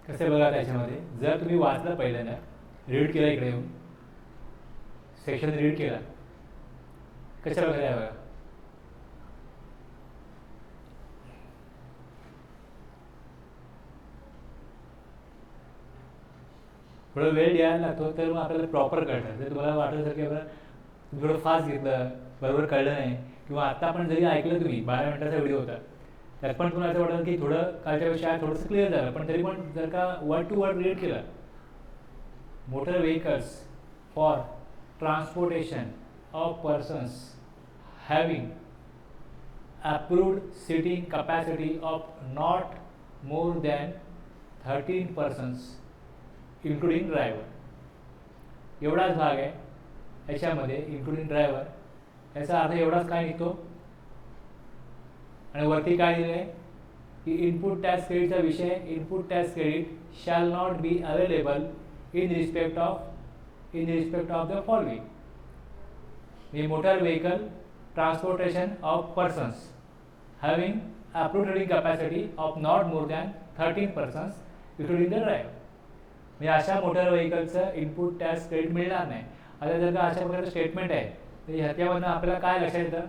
कसं बघा त्याच्यामध्ये जर तुम्ही वाचलं पहिल्यांदा रीड केलं इकडे येऊन सेक्शन रीड केला कशा प्रकारे आहे बघा. थोडं वेळ द्यायला लागतो तर मग आपल्याला प्रॉपर कळतं. जर तुम्हाला वाटलं सर की तुम्ही थोडं फास्ट घेतलं बरोबर कळलं नाही किंवा आत्ता पण जरी ऐकलं तुम्ही 12 मिनिटाचा व्हिडिओ होता त्यात पण तुम्हाला असं वाटलं की थोडं कालच्या पेक्षा थोडंसं क्लिअर झालं पण तरी पण जर का वर्ड टू वर्ड रीड केलं motor vehicles for transportation of persons having approved seating capacity of not more than 13 persons including driver एवढाच भाग आहे याच्यामध्ये इन्क्लुडिंग ड्रायव्हर याचा अर्थ एवढाच काय निघतो. आणि वरती काय दिलं आहे की इनपुट टॅक्स क्रेडिटचा विषय input tax credit shall not be available in respect of the following me motor vehicle transportation of persons having approved trading capacity of not more than 13 persons including the driver. म्हणजे अशा motor व्हेकलचं input tax credit मिळणार नाही. आता जर का अशा प्रकारचं statement आहे तर ह्याच्यामधनं आपल्याला काय लक्षात येतं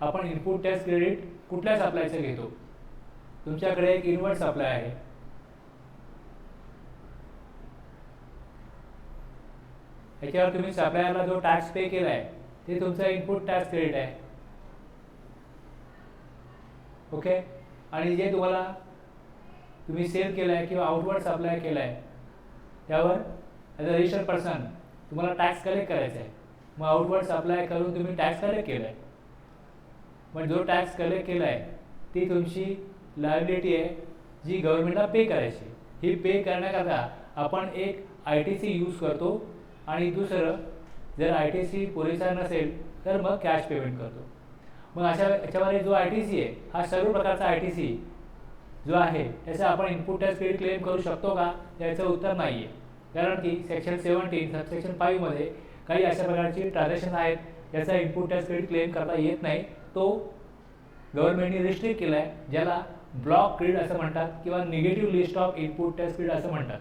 आपण इनपुट टॅक्स क्रेडिट कुठल्या सप्लायचं घेतो. तुमच्याकडे एक इन्व्हर्ट सप्लाय आहे याच्यावर तुम्ही सप्लायरला जो टॅक्स पे केला आहे ते तुमचं इनपुट टॅक्स क्रेडिट आहे. ओके. आणि जे तुम्ही सेल केलं आहे किंवा आउटवर्ड सप्लाय केलं आहे त्यावर ॲज अ रजिस्टर्ड पर्सन तुम्हाला टॅक्स कलेक्ट करायचा आहे. मग आउटवर्ड सप्लाय करून तुम्ही टॅक्स कलेक्ट केला आहे पण जो टॅक्स कलेक्ट केला आहे ती तुमची लायबिलिटी आहे जी गव्हर्नमेंटला पे करायची. ही पे करण्याकरता आपण एक ITC यूज करतो आणि दुसरं जर ITC पुरेसा नसेल तर मग कॅश पेमेंट करतो. मग अशा याच्यामध्ये जो ITC आहे हा सर्व प्रकारचा ITC जो आहे त्याचा आपण इनपुट टॅक्स क्रेडिट क्लेम करू शकतो का याचं उत्तर नाही आहे. कारण की सेक्शन 17 सबसेक्शन 5 मध्ये काही अशा प्रकारची ट्रान्झॅक्शन आहेत याचा इनपुट टॅक्स क्रेडिट क्लेम करता येत नाही. तो गव्हर्नमेंटने रिस्ट्रिक्ट केला आहे ज्याला ब्लॉक क्रेडिट असं म्हणतात किंवा negative list of input tax credit असं म्हणतात.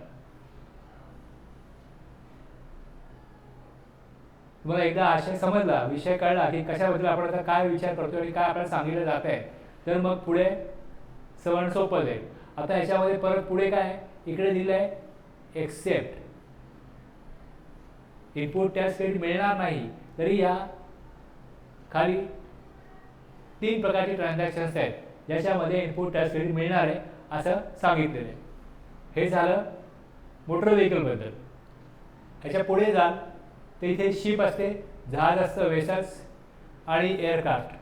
तुम्हाला एकदा आशय समजला विषय कळला की कशाबद्दल आपण आता काय विचार करतो आणि काय आपल्याला सांगितलं जात आहे तर मग पुढे सवण सोपं जाईल. आता याच्यामध्ये परत पुढे काय इकडे दिलं आहे एक्सेप्ट इनपुट टॅक्स क्रेडिट मिळणार नाही तरी या खाली 3 प्रकारचे ट्रान्झॅक्शन्स आहेत ज्याच्यामध्ये इनपुट टॅक्स क्रेडिट मिळणार आहे असं सांगितलेलं आहे. हे झालं मोटर व्हेकलबद्दल. याच्या पुढे जाल तर इथे शिप असते जहाज असतं वेसल्स आणि एअरक्राफ्ट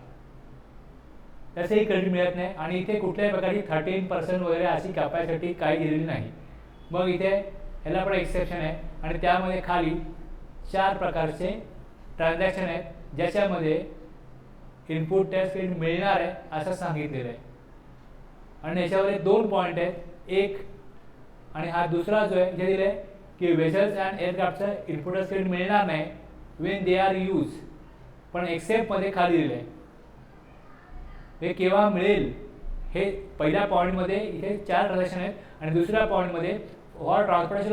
त्याचंही क्रेडिट मिळत नाही आणि इथे कुठल्याही प्रकारची 13% वगैरे अशी कॅपॅसिटी काही दिलेली नाही. मग इथे ह्याला पण एक्सेप्शन आहे आणि त्यामध्ये खाली 4 प्रकारचे ट्रान्झॅक्शन आहेत ज्याच्यामध्ये इनपुट टॅक्स क्रेडिट मिळणार आहे असं सांगितलेलं आहे. आणि याच्यावर 2 पॉईंट आहेत. एक आणि हा दुसरा जो आहे जे दिलं आहे की वेसल्स अँड एअरक्राफ्टचं इनपुट टॅक्स क्रेडिट मिळणार नाही वेन दे आर यूज पण एक्सेप्टमध्ये खाली दिलं आहे. हे केव्हा मिळेल हे पहिल्या पॉईंटमध्ये इथे 4 ट्रान्झॅक्शन आहेत आणि दुसऱ्या पॉईंटमध्ये फॉर ट्रान्सपोर्टेशन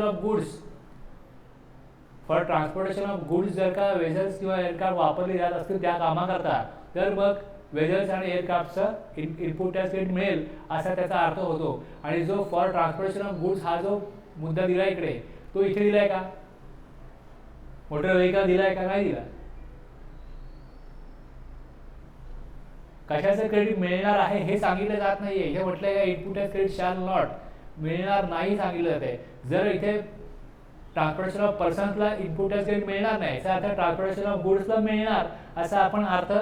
ऑफ गुड्स जर का वेसल्स किंवा एअरक्राफ्ट वापरले जात असतील त्या कामाकरता तर मग वेसल्स आणि एअरक्राफ्टचं इनपुट टॅक्स क्रेडिट मिळेल असा त्याचा अर्थ होतो. आणि जो फॉर ट्रान्सपोर्टेशन ऑफ गुड्स हा जो मुद्दा दिला इकडे तो इथे दिलाय का मोटर व्हेकल दिलाय का नाही दिला. कशाचं क्रेडिट मिळणार आहे हे सांगितलं जात नाहीये. हे म्हटलंय का input tax credit shall not मिळणार नाही सांगितलं जाते. जर इथे ट्रान्सपोर्टेशन ऑफ पर्सन्सला इनपुट टॅक्स क्रेडिट मिळणार नाही याचा अर्थ ट्रान्सपोर्टेशन ऑफ गुड्सला मिळणार असा आपण अर्थ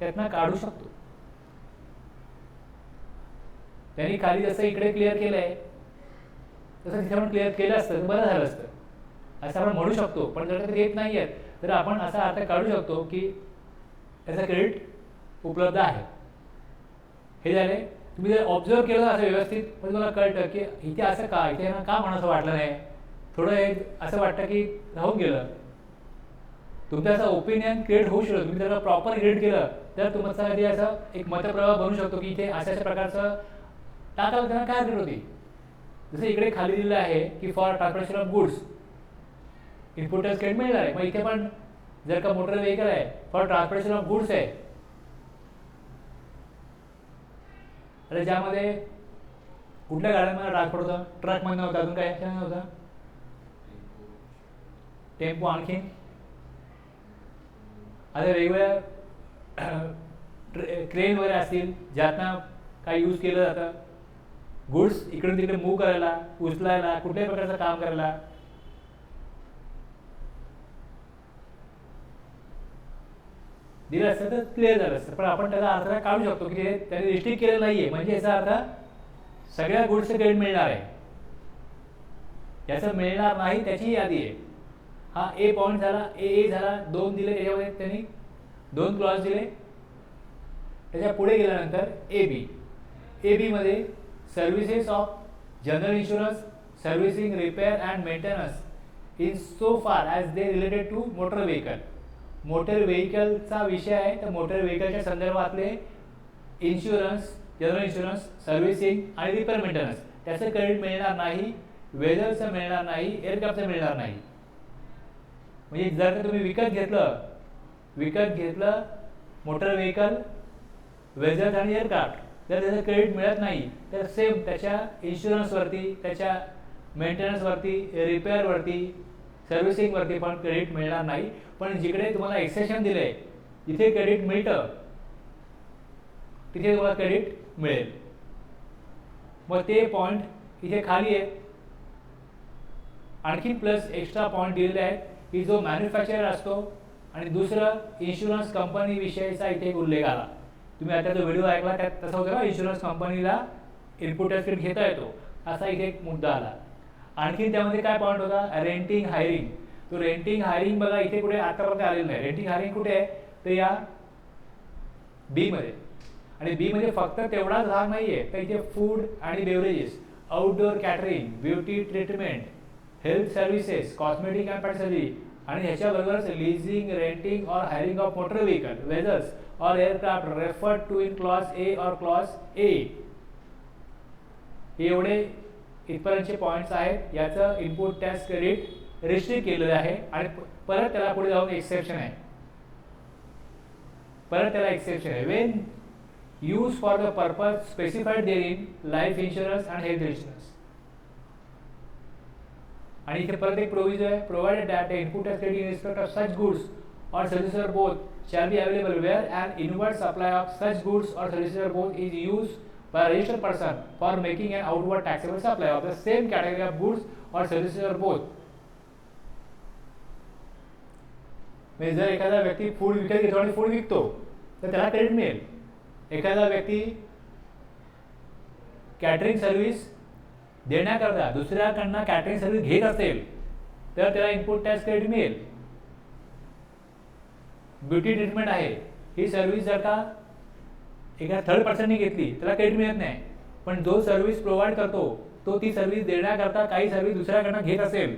त्यातनं काढू शकतो. त्यांनी खाली जसं इकडे क्लिअर केलंय तसं तिथे पण क्लिअर केलं असतं तर बरं झालं असतं असं आपण म्हणू शकतो. पण जर ते येत नाही आहेत तर आपण असा अर्थ काढू शकतो की त्याचं क्रेडिट उपलब्ध आहे. हे झाले. तुम्ही जर ऑब्झर्व केलं असं व्यवस्थित पण तुम्हाला कळतं की इथे असं का इथे ना का म्हणावं वाटलं नाही. थोडं असं वाटतं की राहून गेलं. तुमचं असं ओपिनियन क्रिएट होऊ शकतो. तुम्ही जर प्रॉपर क्रिएट केलं तर तुमच्यासाठी असं एक मतप्रवाह बनू शकतो की इथे अशा प्रकारचं टाकायला त्यांना काय क्रिएट होती जसं इकडे खाली दिलेलं आहे की for transportation of goods input tax credit मिळणार आहे. मग इथे पण जर का मोटर व्हेकल आहे फॉर ट्रान्सपोर्टेशन ऑफ गुड्स आहे, अरे ज्यामध्ये कुठल्या गाड्यांमध्ये ट्रान्सपोर्ट होतं, ट्रकमध्ये नव्हतं, अजून काय नव्हतं, टेम्पो, आणखी आता वेगवेगळ्या क्रेन वगैरे असतील ज्यातनं काय यूज केलं जातं गुड्स इकडून तिकडे मूव्ह करायला, उचलायला, कुठल्याही प्रकारचं काम करायला. दिलं असतं तर क्लिअर झालं असतं, पण आपण त्याचा अर्थ काढू शकतो की त्याने रिस्ट्रिक्ट केलेलं नाहीये, म्हणजे याचा अर्थ सगळ्या गुड्सचं क्रेडिट मिळणार आहे. याचं मिळणार नाही त्याची यादी आहे. हा ए पॉईंट झाला, ए झाला, 2 दिले, त्याच्यामध्ये त्यांनी 2 क्लॉज दिले. त्याच्या पुढे गेल्यानंतर ए बी मध्ये services of general insurance, servicing, repair and maintenance in so far as they related to motor vehicle. Motor व्हेकलचा विषय आहे, तर मोटर व्हेकलच्या संदर्भातले इन्शुरन्स, जनरल इन्शुरन्स, सर्व्हिसिंग आणि रिपेअर मेंटेनन्स त्याचं क्रेडिट मिळणार नाही, वेदरचं मिळणार नाही, एअरक्राफ्टचं मिळणार नाही. म्हणजे जर का तुम्ही विकत घेतलं मोटर व्हेकल, वेदर आणि एअरक्राफ्ट, जर त्याचं क्रेडिट मिळत नाही तर सेम त्याच्या इन्शुरन्सवरती, त्याच्या मेंटेनन्सवरती, रिपेअरवरती, सर्व्हिसिंगवरती पण क्रेडिट मिळणार नाही. पण जिकडे तुम्हाला एक्सेप्शन दिले जिथे क्रेडिट मिळतं तिथे तुम्हाला क्रेडिट मिळेल. मग ते पॉईंट इथे खाली आहे. आणखी प्लस एक्स्ट्रा पॉईंट दिलेले आहेत की जो मॅन्युफॅक्चरर असतो आणि दुसरं इन्शुरन्स कंपनी विषयीचा इथे उल्लेख आला. तुम्ही आता जो व्हिडिओ ऐकला त्यात तसं होतं का, इन्शुरन्स कंपनीला इनपुट टॅक्स क्रेडिट घेता येतो असा इथे एक मुद्दा आला. आणखी त्यामध्ये काय पॉईंट होता, रेंटिंग हायरिंग. तो रेंटिंग हायरिंग बघा इथे कुठे आतापर्यंत आलेलं नाही. रेंटिंग हायरिंग कुठे आहे तर या बी मध्ये, आणि बी मध्ये फक्त तेवढाच भाग नाहीये तर इथे फूड आणि beverages, outdoor catering, beauty treatment, health services, cosmetic and patisserie आणि ह्याच्याबरोबरच लिझिंग, रेंटिंग और hiring of motor vehicle, weathers और aircraft referred to in clause A और क्लॉज ए. एवढे इथपर्यंतचे पॉईंट्स आहेत. याचं इनपुट टॅक्स क्रेडिट रिस्ट्रिक्ट केलेलं आहे आणि परत त्याला पुढे जाऊन एक्सेप्शन आहे. When use for the purpose specified there in life insurance and health insurance. आणि इथे परत एक प्रोव्हिजन आहे, provided that input tax credit in respect of such goods or services or both shall be available where an inward supply of such goods or services or both is used by a registered person for making an outward taxable supply of the same category of goods or services or both. म्हणजे जर एखादा व्यक्ती food विकत घेतो आणि food विकतो तर त्याला क्रेडिट मिळेल. एखादा व्यक्ती कॅटरिंग सर्व्हिस देण्याकरता दुसऱ्याकडनं कॅटरिंग सर्व्हिस घेत असेल तर त्याला इनपुट टॅक्स क्रेडिट मिळेल. ब्युटी ट्रीटमेंट आहे, ही सर्व्हिस जर का एका थर्ड पर्सनने घेतली त्याला क्रेडिट मिळत नाही, पण जो सर्व्हिस प्रोव्हाइड करतो तो ती सर्व्हिस देण्याकरता काही सर्व्हिस दुसऱ्याकडनं घेत असेल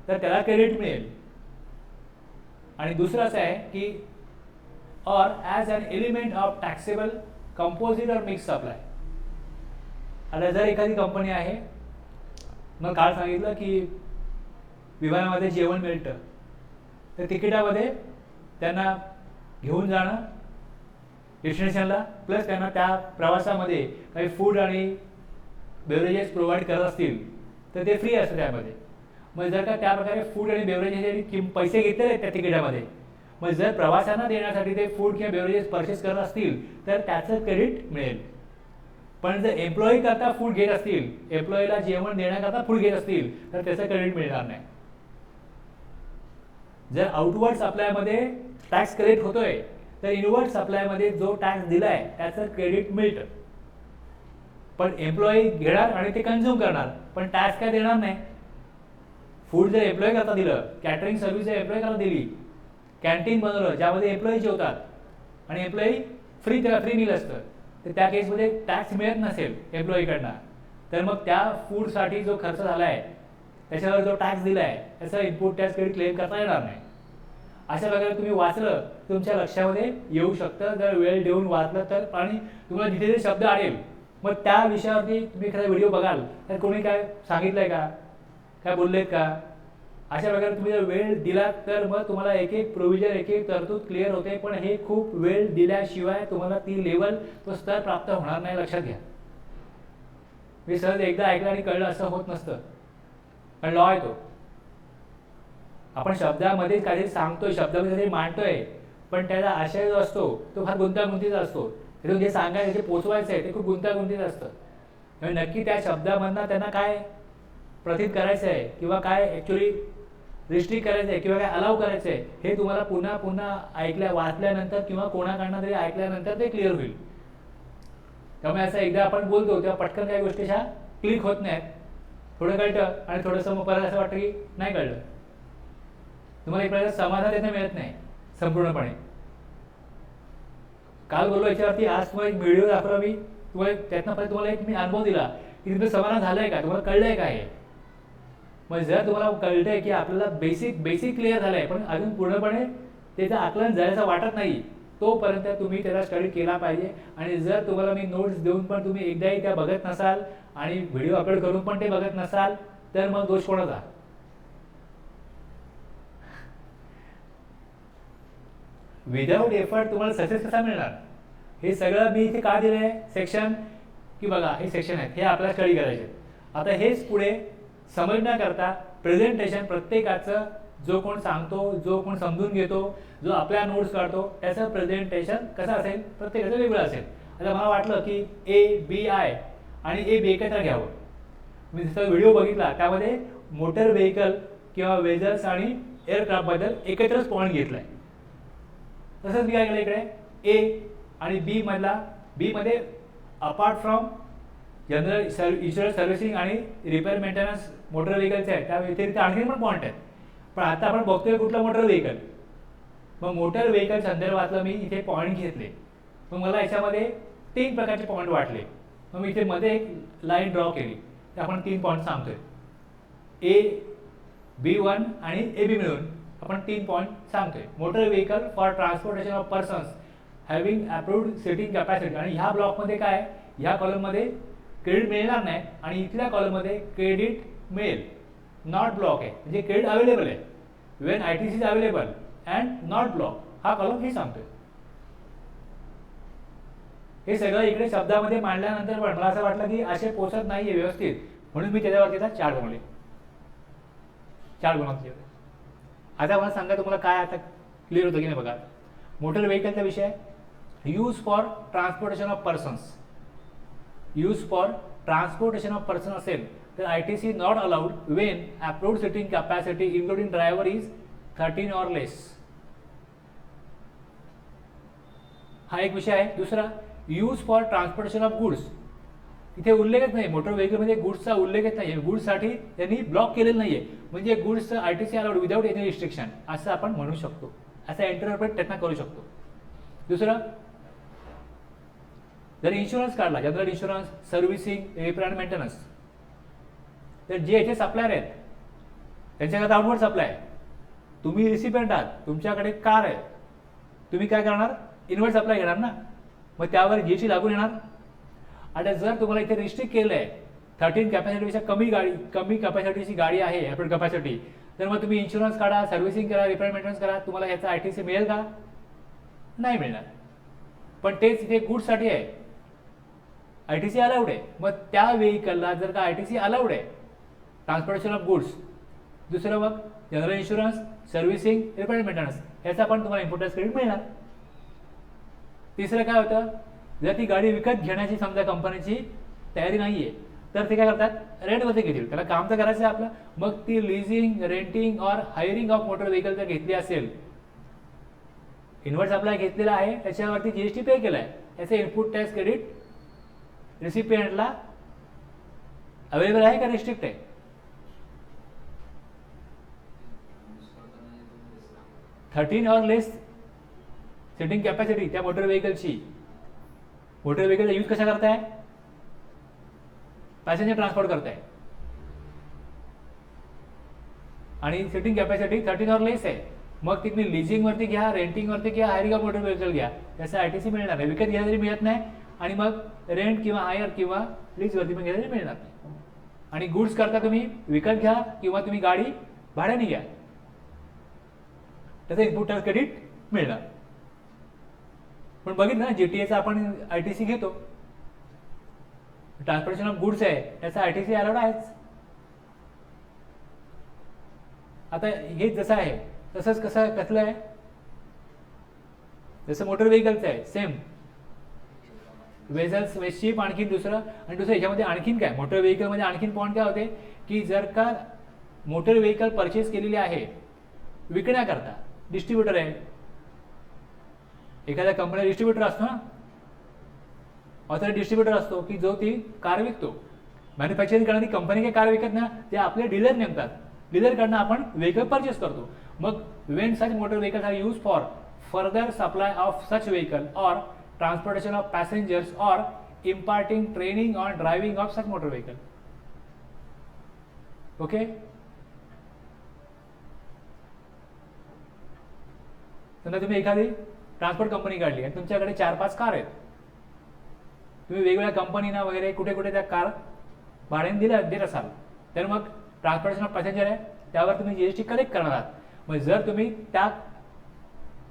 तर त्याला क्रेडिट मिळेल. आणि दुसरं असं आहे की or as an element of taxable composite or mix supply. आता जर एखादी कंपनी आहे, मग काल सांगितलं की विमानामध्ये जेवण मिळतं तर तिकिटामध्ये त्यांना घेऊन जाणं डेस्टिनेशनला, प्लस त्यांना त्या प्रवासामध्ये काही फूड आणि बेवरेजेस प्रोव्हाइड करत असतील तर ते फ्री असतं त्यामध्ये. मग जर का त्या प्रकारे फूड आणि बेवरेजेसचे पैसे घेतलेले आहेत त्या तिकिटामध्ये, मग जर प्रवाशांना देण्यासाठी ते फूड किंवा बेवरेजेस परचेस करत असतील तर त्याचं क्रेडिट मिळेल. पण जर एम्प्लॉई करता फूड घेत असतील, एम्प्लॉईला जेवण देण्याकरता फूड घेत असतील तर त्याचं क्रेडिट मिळणार नाही. जर आउटवर्ड सप्लायमध्ये टॅक्स क्रेडिट होतोय तर इनवर्ड सप्लायमध्ये जो टॅक्स दिलाय त्याचं क्रेडिट मिळतं. पण एम्प्लॉई घेणार आणि ते कन्झ्युम करणार, पण टॅक्स काय देणार नाही. फूड जर एम्प्लॉय करता दिलं, कॅटरिंग सर्व्हिस जर एम्प्लॉय करता दिली, कॅन्टीन बनवलं ज्यामध्ये एम्प्लॉई जेवतात आणि एम्प्लॉई त्याला फ्री मील असतं, तर त्या केसमध्ये टॅक्स मिळत नसेल एम्प्लॉईकडनं, तर मग त्या फूडसाठी जो खर्च झाला आहे त्याच्यावर जो टॅक्स दिला आहे त्याचा इनपुट टॅक्स क्रेडिट क्लेम करता येणार नाही. अशा प्रकारे तुम्ही वाचलं तुमच्या लक्षामध्ये येऊ शकतं जर वेळ देऊन वाचलं तर. आणि तुम्हाला जिथे जे शब्द आढळेल मग त्या विषयावरती तुम्ही एखादा व्हिडिओ बघाल तर कोणी काय सांगितलंय का, काय बोललेत का, अशा प्रकारे तुम्ही जर वेळ दिला तर मग तुम्हाला एक एक प्रोव्हिजन एक एक तरतूद क्लिअर होते. पण हे खूप वेळ दिल्याशिवाय तुम्हाला ती लेवल तो स्तर प्राप्त होणार नाही, लक्षात घ्या. मी सहज एकदा ऐकलं आणि कळलं असं होत नसतं. कारण लॉ आहे तो. आपण शब्दामध्ये काहीतरी सांगतोय, शब्दामध्ये काहीतरी मांडतोय, पण त्याचा आशय जो असतो तो फार गुंतागुंतीचा असतो. त्यातून जे सांगायचं जे पोचवायचं आहे ते खूप गुंतागुंतीचं असतं. त्यामुळे नक्की त्या शब्दामधनं त्यांना काय प्रतीत करायचं आहे किंवा काय ॲक्च्युली रिस्ट्रिक्ट करायचं आहे किंवा काय अलाव करायचं आहे हे तुम्हाला पुन्हा पुन्हा वाचल्यानंतर किंवा कोणाकडनं तरी ऐकल्यानंतर ते क्लिअर होईल. त्यामुळे असं एकदा आपण बोलतो तेव्हा पटकन काही गोष्टी अशा क्लिक होत नाहीत. थोडं कळतं आणि थोडंसं मग परत असं वाटतं की नाही कळलं. तुम्हाला एक प्रकारचं समाधान त्यानं मिळत नाही संपूर्णपणे. काल बोललो याच्यावरती, आज तुम्हाला एक व्हिडिओ दाखवला मी तुम्हाला, त्यातनं परत तुम्हाला एक मी अनुभव दिला की तुमचं समाधान झालंय का, तुम्हाला कळलंय का हे. मग जर तुम्हाला कळतंय की आपल्याला बेसिक क्लिअर झालंय पण अजून पूर्णपणे त्याचं आकलन झाल्याचं वाटत नाही, तोपर्यंत तुम्ही त्याला स्टडी केला पाहिजे. आणि जर तुम्हाला मी नोट्स देऊन पण तुम्ही एकदाही त्या बघत नसाल आणि व्हिडिओ अपलोड करून पण ते बघत नसाल तर मग दोष कोणाचा. विदाऊट एफर्ट तुम्हाला सक्सेस कसा मिळणार. हे सगळं मी इथे का दिलंय सेक्शन की बघा हे सेक्शन आहेत, हे आपल्याला स्टडी करायचे. आता हेच पुढे समजण्याकरता प्रेझेंटेशन प्रत्येकाचं, जो कोण सांगतो, जो कोण समजून घेतो, जो आपल्या नोट्स काढतो त्याचं प्रेझेंटेशन कसं असेल प्रत्येकाचं वेगळं असेल. आता मला वाटलं की ABI आणि AB एकत्र घ्यावं. मी जसं व्हिडिओ बघितला त्यामध्ये मोटर व्हेकल किंवा वेजल्स आणि एअरक्राफ्टबद्दल एकत्रच पॉईंट घेतलाय. तसंच मी काय केलं इकडे A आणि B मधला, B मध्ये apart from general insurance servicing आणि रिपेअर मेंटेनन्स मोटर व्हेकलचे आहेत, त्या व्यतिरिक्त आणखी पण पॉईंट आहेत. पण आता आपण बघतोय कुठलं मोटर व्हेकल. मग मोटर व्हेकल संदर्भातलं मी इथे पॉईंट घेतले. मग मला याच्यामध्ये 3 प्रकारचे पॉईंट वाटले. मग मी इथे मध्ये एक लाईन ड्रॉ केली. ते आपण 3 पॉईंट सांगतोय. AB1 आणि AB मिळून आपण 3 पॉईंट सांगतोय. Motor vehicle for transportation of persons having approved sitting capacity. आणि ह्या ब्लॉकमध्ये काय, ह्या कॉलममध्ये क्रेडिट मिळणार नाही आणि इथल्या कॉलममध्ये क्रेडिट मिळेल. नॉट ब्लॉक आहे म्हणजे क्रेडिट अवेलेबल आहे. Wien ITC is available and not block, हा कॉलम हे सांगतोय. हे सगळं इकडे शब्दामध्ये मांडल्यानंतर पण मला असं वाटलं की असे पोचत नाहीये व्यवस्थित, म्हणून मी त्याच्यावरती चार्ट बनवले. चार्ट बनवतो. आता मला सांगा तुम्हाला काय आता क्लिअर होतं की नाही बघा. मोटर व्हेकलचा विषय use for transportation of persons. Use for transportation of person असेल तर ITC not allowed Wien approved sitting capacity including driver is 13 or लेस. हा एक विषय आहे. दुसरा use for transportation of goods. इथे उल्लेखच नाही, मोटर व्हेकलमध्ये गुड्सचा उल्लेखच नाही. गुड्ससाठी त्यांनी ब्लॉक केलेलं नाहीये, म्हणजे गुड्सचं ITC allowed without any restriction असं आपण म्हणू शकतो. असं इंटरप्रेट त्यांना करू शकतो. दुसरं, जर इन्शुरन्स काढला, general insurance, servicing, repair and maintenance, तर जे याचे सप्लायर आहेत त्यांच्याकडे आउटवर्ड सप्लाय आहे. तुम्ही रिसिपियंट आहात, तुमच्याकडे कार आहे, तुम्ही काय करणार, इनवर्ड सप्लाय घेणार ना, मग त्यावर GST लागून येणार. आता जर तुम्हाला इथे रिस्ट्रिक्ट केलं आहे 13 कॅपॅसिटीपेक्षा कमी कॅपॅसिटीची गाडी आहे ॲप्रूव्ड कॅपॅसिटी, तर मग तुम्ही इन्शुरन्स काढा, सर्व्हिसिंग करा, रिपेअर मेंटेनन्स करा, तुम्हाला ह्याचा ITC मिळेल का, नाही मिळणार. पण तेच इथे गुड्ससाठी आहे, ITC अलाउड आहे. मग त्या व्हेकलला जर का ITC अलाउड आहे ट्रान्सपोर्टेशन ऑफ गुड्स, दुसरं मग general insurance, servicing, repair maintenance ह्याचा पण तुम्हाला इम्पोर्टन्स क्रेडिट मिळणार. तिसरं काय होतं, जर ती गाडी विकत घेण्याची समजा कंपनीची तयारी नाहीये तर ते काय करतात, रेंटमध्ये घेतील. त्याला काम तर करायचं आहे आपलं. मग ती leasing, renting or hiring of motor vehicle जर घेतली असेल, इनवर्ड सप्लाय घेतलेला आहे, त्याच्यावरती GST पे केलाय, याचे इनपुट टॅक्स क्रेडिट रेसिपियंटला अवेलेबल आहे का रिस्ट्रिक्ट आहे. थर्टीन और लेस सिटिंग कॅपॅसिटी त्या मोटर व्हेकलची. मोटर व्हेकलचा यूज कशा करताय, पॅसेंजर ट्रान्सपोर्ट करताय आणि सिटिंग कॅपॅसिटी 13 और लेस आहे. मग तुम्ही लिझिंग वरती घ्या, रेंटिंग वरती घ्या, हायरिंग ऑफ मोटर व्हेकल घ्या, त्याचा ITC मिळणार नाही. विकत घ्या तरी मिळत नाही आणि मग रेंट किंवा हायर किंवा लीजवरती पण घ्यायला मिळणार नाही. आणि गुड्स करता तुम्ही विकत घ्या किंवा तुम्ही गाडी भाड्याने घ्या, त्याचं इनपुट टॅक्स क्रेडिट मिळणार. पण बघितलं ना, जीटीएचा आपण आयटीसी घेतो, ट्रान्सपोर्टेशन ऑफ गुड्स आहे, त्याचा आयटीसी अलाउड आहेच. आता हे जसं आहे तसंच कसलं आहे, जसं मोटर व्हेकलचं आहे सेम, वेझल्स वेस्टशिप आणखीन दुसरं ह्याच्यामध्ये आणखीन काय, मोटर व्हेकलमध्ये आणखीन पॉईंट काय होते की जर का मोटर व्हेकल परचेस केलेली आहे विकण्याकरता, डिस्ट्रीब्युटर आहे, एखाद्या कंपनीचा डिस्ट्रीब्युटर असतो ना, ऑथराइज्ड डिस्ट्रीब्युटर असतो की जो ती कार विकतो. मॅन्युफॅक्चरिंग करणारी कंपनी काही कार विकत ना, ते आपले डीलर नेमतात, डीलरकडनं आपण व्हेकल परचेस करतो. मग when such motor vehicles are use for further supply of such vehicle or transportation of passengers or imparting training on driving of such motor vehicle. Okay, समजा तुम्ही एखादी ट्रान्सपोर्ट कंपनी काढली आणि तुमच्याकडे 4-5 car आहेत, तुम्ही वेगवेगळ्या कंपनीना वगैरे कुठे कुठे त्या कार भाड्याने देत असाल, तर मग ट्रान्सपोर्टेशन ऑफ पॅसेंजर आहे त्यावर तुम्ही जीएसटी कलेक्ट करणार आहात. मग जर तुम्ही त्या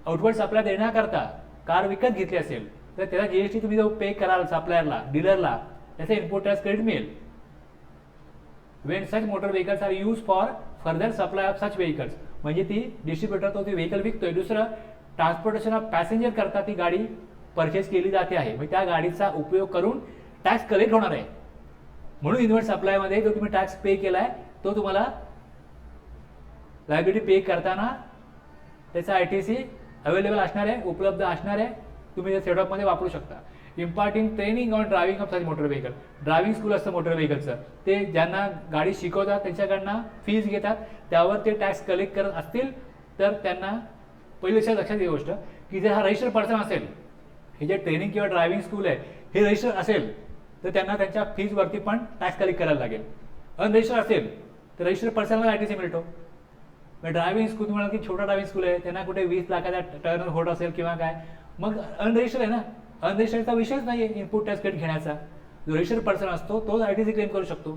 आउटवर्ड सप्लाय देण्याकरता कार विकत घेतली असेल तर त्याचा जीएसटी तुम्ही जो पे कराल सप्लायरला, डीलरला, त्याचा इनपुट टॅक्स क्रेडिट मिळेल. When such motor vehicles are use for further supply of such vehicles, म्हणजे ती डिस्ट्रीब्युटर तो ती व्हेकल विकतोय, दुसरं ट्रान्सपोर्टेशन ऑफ पॅसेंजर करता ती गाडी परचेस केली जाते आहे, म्हणजे त्या गाडीचा उपयोग करून टॅक्स कलेक्ट होणार आहे. म्हणून इनवर्ड सप्लायमध्ये जो तुम्ही टॅक्स पे केलाय तो तुम्हाला लायबिलिटी पे करताना त्याचा आयटीसी अवेलेबल असणार आहे, उपलब्ध असणार आहे, तुम्ही सेटअपमध्ये वापरू शकता. Imparting training on driving of such motor vehicle, driving school असतं मोटर व्हेकलचं, ते ज्यांना गाडी शिकवतात त्यांच्याकडनं फीज घेतात, त्यावर ते टॅक्स कलेक्ट करत असतील तर त्यांना पहिल्या लक्षात ही गोष्ट की जर हा रजिस्टर्ड पर्सन असेल, हे जे ट्रेनिंग किंवा ड्रायव्हिंग स्कूल आहे हे रजिस्टर्ड असेल तर त्यांना त्यांच्या फीजवरती पण टॅक्स कलेक्ट करायला लागेल. अनरजिस्टर्ड असेल तर रजिस्टर्ड पर्सनला आयटीसी मिळतो. ड्रायव्हिंग स्कूल तुम्हाला की छोटा ड्रायव्हिंग स्कूल आहे त्यांना कुठे 20 लाखाचा टर्न होत असेल किंवा काय, मग अनरजिस्टर्ड आहे ना, अनरजिस्टर्डचा विषयच नाही आहे इनपुट टॅक्स क्रेडिट घेण्याचा. जो रजिस्टर्ड पर्सन असतो तोच आयटीसी क्लेम करू शकतो.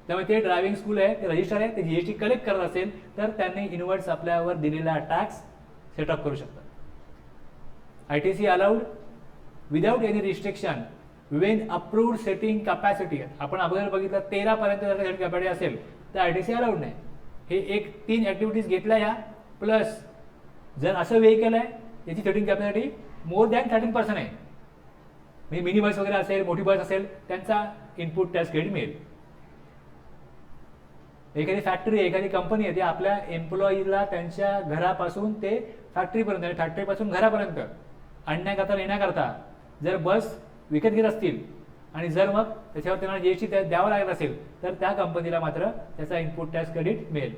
त्यामुळे ते ड्रायव्हिंग स्कूल आहे, ते रजिस्टर आहे, ते जीएसटी कलेक्ट करत असेल तर त्यांनी इनवर्ड सप्लायवर दिलेला टॅक्स सेटअप करू शकतात. ITC allowed without any restriction Wien approved setting capacity. आपण अगोदर बघितलं 13 पर्यंत जर सेटिंग कॅपॅसिटी असेल तर आयटीसी अलाउड नाही. हे एक 3 ॲक्टिव्हिटीज घेतल्या ह्या, प्लस जर असं व्हेकल आहे याची सेटिंग कॅपॅसिटी मोर दॅन 13% आहे, म्हणजे मिनी बस वगैरे असेल, मोठी बस असेल, त्यांचा इनपुट टॅक्स क्रेडिट मिळेल. एखादी फॅक्टरी आहे, एखादी कंपनी आहे, ती आपल्या एम्प्लॉईला त्यांच्या घरापासून ते फॅक्टरीपर्यंत, फॅक्टरीपासून घरापर्यंत आणण्याकरता नेण्याकरता जर बस विकत घेत असतील आणि जर मग त्याच्यावर त्यांना जीएसटी द्यावं लागत असेल तर त्या कंपनीला मात्र त्याचा इनपुट टॅक्स क्रेडिट मिळेल.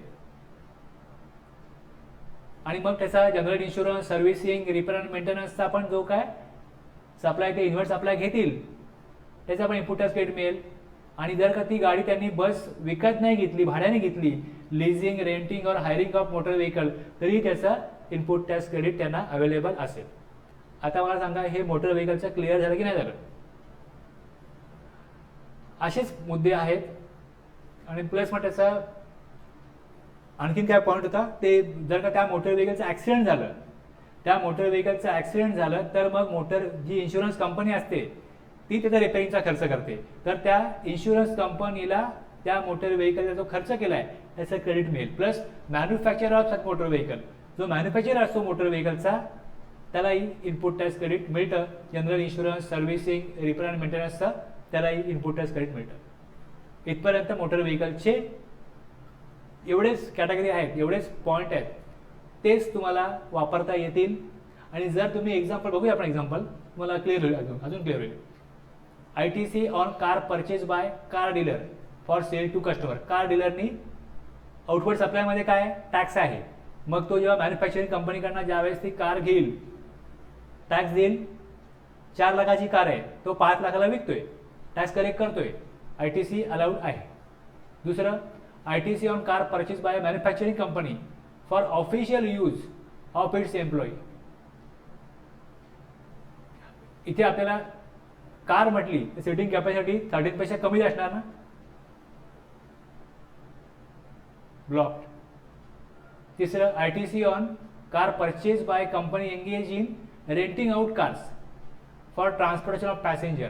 आणि मग त्याचा general insurance, servicing, repair and मेंटेनन्सचा पण जो काय सप्लाय ते इन्व्हर्ट सप्लाय घेतील त्याचा पण इनपुट टॅक्स क्रेडिट मिळेल. आणि जर का ती गाडी त्यांनी बस विकत नाही घेतली, भाड्याने घेतली, लिझिंग, रेंटिंग और हायरिंग ऑफ मोटर व्हेकल, तरी त्याचा इनपुट टॅक्स क्रेडिट त्यांना अवेलेबल असेल. आता मला सांगा हे मोटर व्हेकलचं क्लिअर झालं की नाही झालं? असेच मुद्दे आहेत. आणि प्लस मग त्याचा आणखीन काय पॉईंट होता ते, जर का त्या मोटर व्हेकलचं ॲक्सिडेंट झालं, त्या मोटर व्हेकलचं ॲक्सिडेंट झालं तर मग मोटर जी इन्शुरन्स कंपनी असते ती त्याचा रिपेअरिंगचा खर्च करते, तर त्या इन्शुरन्स कंपनीला त्या मोटर व्हेकलचा जो खर्च केला आहे त्याचं क्रेडिट मिळेल. Plus manufacture of such motor vehicle, जो मॅन्युफॅक्चर असतो मोटर व्हेकलचा त्यालाही इनपुट टॅक्स क्रेडिट मिळतं. General insurance, servicing, repair and मेंटेनन्सचा त्यालाही इनपुट टॅक्स क्रेडिट मिळतं. इथपर्यंत मोटर व्हेकलचे एवढेच कॅटेगरी आहेत, एवढेच पॉईंट आहेत, तेच तुम्हाला वापरता येतील. आणि जर तुम्ही एक्झाम्पल बघूया आपण, एक्झाम्पल तुम्हाला क्लिअर होईल, अजून क्लिअर होईल. ITC on car purchase by car dealer for sale to customer. Car डीलरनी आउटवर्ड सप्लायमध्ये काय टॅक्स आहे, मग तो जेव्हा मॅन्युफॅक्चरिंग कंपनीकडनं ज्यावेळेस ती कार घेईल टॅक्स देईल. 4 लाखाची कार आहे, तो 5 लाखाला विकतोय, टॅक्स कलेक्ट करतोय, आयटीसी अलाउड आहे. दुसरं, ITC on car purchase by manufacturing company for official use of its employee. इथे आपल्याला कार म्हटली तर सिटिंग कॅपॅसिटी 13 पेक्षा कमी असणार ना. ब्लॉक. तिसरं ITC on car purchase by company engage in renting out cars for transportation of passenger.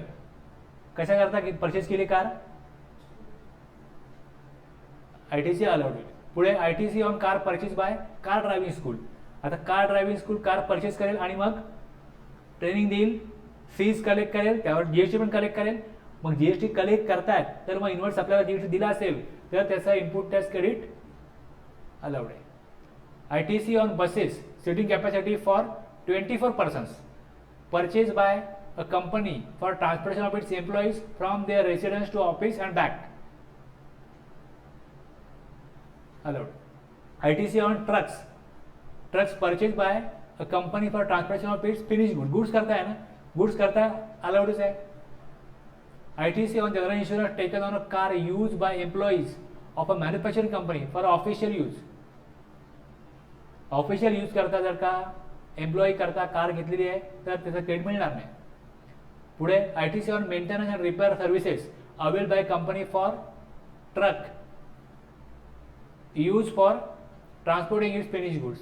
कशा करता परचेज केली कार, ITC अलाउड होईल. पुढे ITC on car purchase by car driving school. आता car driving school car purchase करेल आणि मग training देईल, फीज कलेक्ट करेल, त्यावर GST पण कलेक्ट करेल. मग GST कलेक्ट करतायत तर मग इन्व्हर्ट सप्लायला GST दिला असेल तर त्याचा इनपुट टॅक्स क्रेडिट अलाउड आहे. ITC on buses seating capacity for 24 persons purchase by a company for transportation of its employees from their residence to office and back allowed. ITC on trucks purchase by a company for transportation of its finish goods करताय ना, goods करता अलाउडच आहे. ITC on general insurance taken on a car use by employees of a manufacturing company for official use. Official use करता जर का employee करता car घेतलेली आहे तर त्याचं क्रेडिट मिळणार नाही. पुढे ITC on maintenance and repair services avail bye company for truck use for transporting its finish goods.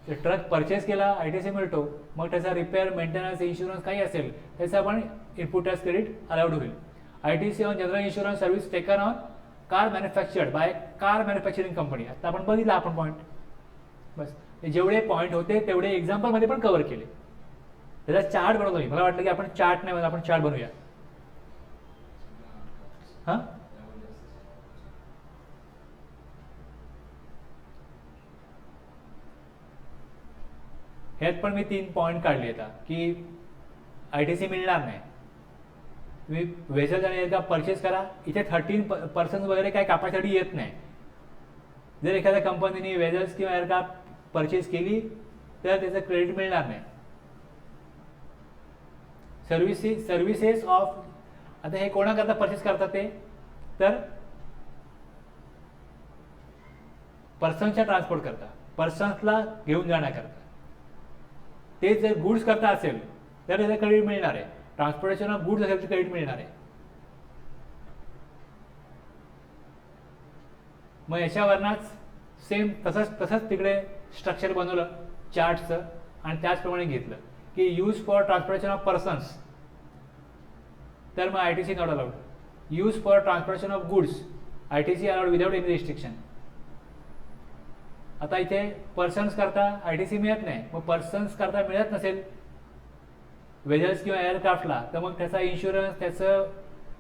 Truck purchase केला ITC मिळतो, मग त्याचा रिपेअर मेंटेनन्स इन्शुरन्स काही असेल त्याचा पण इनपुट टॅक्स क्रेडिट अलाउड होईल. ITC on general insurance service taken on car manufactured by car manufacturing company. आता आपण बघितला आपण पॉईंट, बस जेवढे पॉईंट होते तेवढे एक्झाम्पलमध्ये पण कव्हर केले. त्याचा चार्ट बनवतो मी. मला वाटलं की आपण चार्ट नाही, आपण चार्ट बनवूया. हां ह्यात पण मी 3 पॉईंट काढले आता की ITC मिळणार नाही. तुम्ही वेसल्स आणि एअरक्राफ्ट परचेस करा, इथे 13 persons वगैरे काय कॅपॅसिटी येत नाही. जर एखाद्या कंपनीने वेसल्स किंवा एअरक्राफ्ट परचेस केली तर त्याचं क्रेडिट मिळणार नाही. सर्व्हिसेस ऑफ, आता हे कोणाकरता परचेस करतात ते तर पर्सनच्या ट्रान्सपोर्ट करता, पर्सन्सला घेऊन जाण्याकरता. ते जर गुड्स करता असेल तर त्याचं क्रेडिट मिळणार आहे. ट्रान्सपोर्टेशन ऑफ गुड्स असेल तर क्रेडिट मिळणार आहे. मग याच्यावरनाच सेम तसंच तिकडे स्ट्रक्चर बनवलं चार्टचं आणि त्याचप्रमाणे घेतलं की use for transportation of persons तर मग ITC not allowed. Use for transportation of goods ITC allowed without any restriction. आता इथे पर्सन्स करता ITC मिळत नाही, मग पर्सन्स करता मिळत नसेल वेजल्स किंवा एअरक्राफ्टला तर मग त्याचा इन्शुरन्स, त्याचं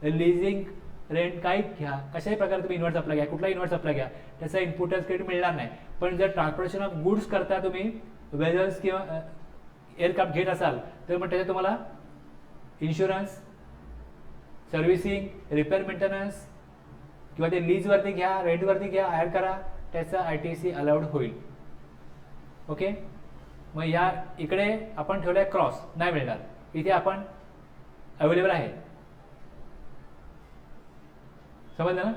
लिझिंग, रेंट काही घ्या, कशाही प्रकारे तुम्ही इन्व्हर्ट सप्लाय घ्या, कुठला इन्व्हर्ट सप्लाय घ्या, त्याचा इनपुट टॅक्स क्रेडिट मिळणार नाही. पण जर ट्रान्सपोर्टेशन ऑफ गुड्स करता तुम्ही वेजल्स किंवा एअरक्राफ्ट घेत असाल तर मग त्याच्यात तुम्हाला इन्शुरन्स, सर्व्हिसिंग, रिपेअर मेंटेनन्स किंवा ते लीजवरती घ्या, रेंटवरती घ्या, हायर करा, त्याचा ITC अलाउड होईल. ओके. मग या इकडे आपण ठेवलंय क्रॉस, नाही मिळणार. इथे आपण अवेलेबल आहे. समजलं ना.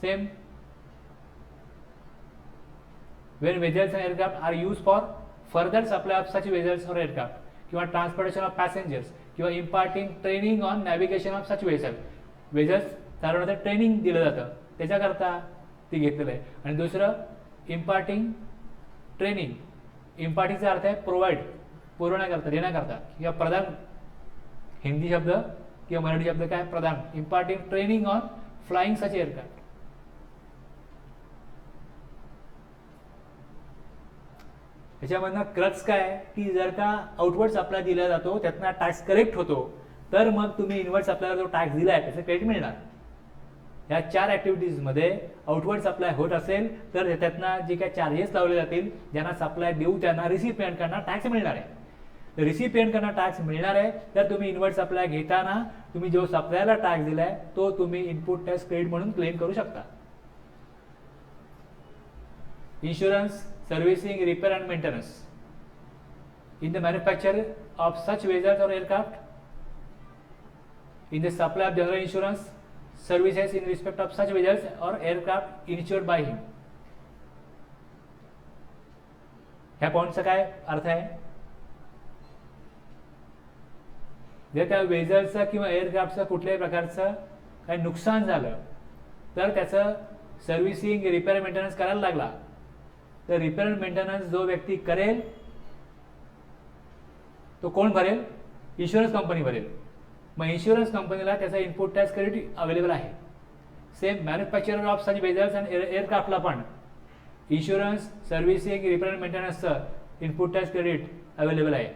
Same when vessels and aircraft are used for further supply of such vessels or aircraft किंवा ट्रान्सपोर्टेशन ऑफ पॅसेंजर्स किंवा imparting training on navigation of such vessels चालवण्याचं ट्रेनिंग दिलं जातं त्याच्याकरता ती घेतलेलं आहे. आणि दुसरं इम्पार्टिंग ट्रेनिंग, इम्पार्टिंगचा अर्थ आहे प्रोव्हाइड, पुरवण्याकरता, देण्याकरता किंवा प्रदान. हिंदी शब्द किंवा मराठी शब्द काय प्रदान. Imparting training on flying such aircraft. त्याच्यामधनं क्रक्स काय की जर का आउटवर्ड सप्लाय दिला जातो त्यातनं टॅक्स कलेक्ट होतो तर मग तुम्ही इनवर्ड सप्लायला जो टॅक्स दिलाय त्याचं क्रेडिट मिळणार. या 4 ॲक्टिव्हिटीजमध्ये आउटवर्ड सप्लाय होत असेल तर त्यातनं जे काही चार्जेस लावले जातील, ज्यांना सप्लाय देऊ त्यांना रिसिपियंटकडनं टॅक्स मिळणार आहे. रिसिपियंटकडनं टॅक्स मिळणार आहे तर तुम्ही इनवर्ड सप्लाय घेताना तुम्ही जो सप्लायला टॅक्स दिलाय तो तुम्ही इनपुट टॅक्स क्रेडिट म्हणून क्लेम करू शकता. Insurance, servicing, repair and maintenance in the manufacture of such vessels or aircraft, in the supply of general insurance services in respect of such vessels or aircraft insured by him. ह्या पॉईंटचा काय अर्थ आहे? जर त्या वेझल्सचं किंवा एअरक्राफ्टचं कुठल्याही प्रकारचं काही नुकसान झालं तर त्याचं सर्व्हिसिंग, रिपेअर, मेंटेनन्स करायला लागला तर रिपेअर मेंटेनन्स जो व्यक्ती करेल तो कोण भरेल? इन्शुरन्स कंपनी भरेल. मग इन्शुरन्स कंपनीला त्याचा इनपुट टॅक्स क्रेडिट अवेलेबल आहे. Same manufacturer of such vessels and एअरक्राफ्टला पण इन्शुरन्स, सर्व्हिसिंग, रिपेअर, मेंटेनन्सचं इनपुट टॅक्स क्रेडिट अवेलेबल आहे.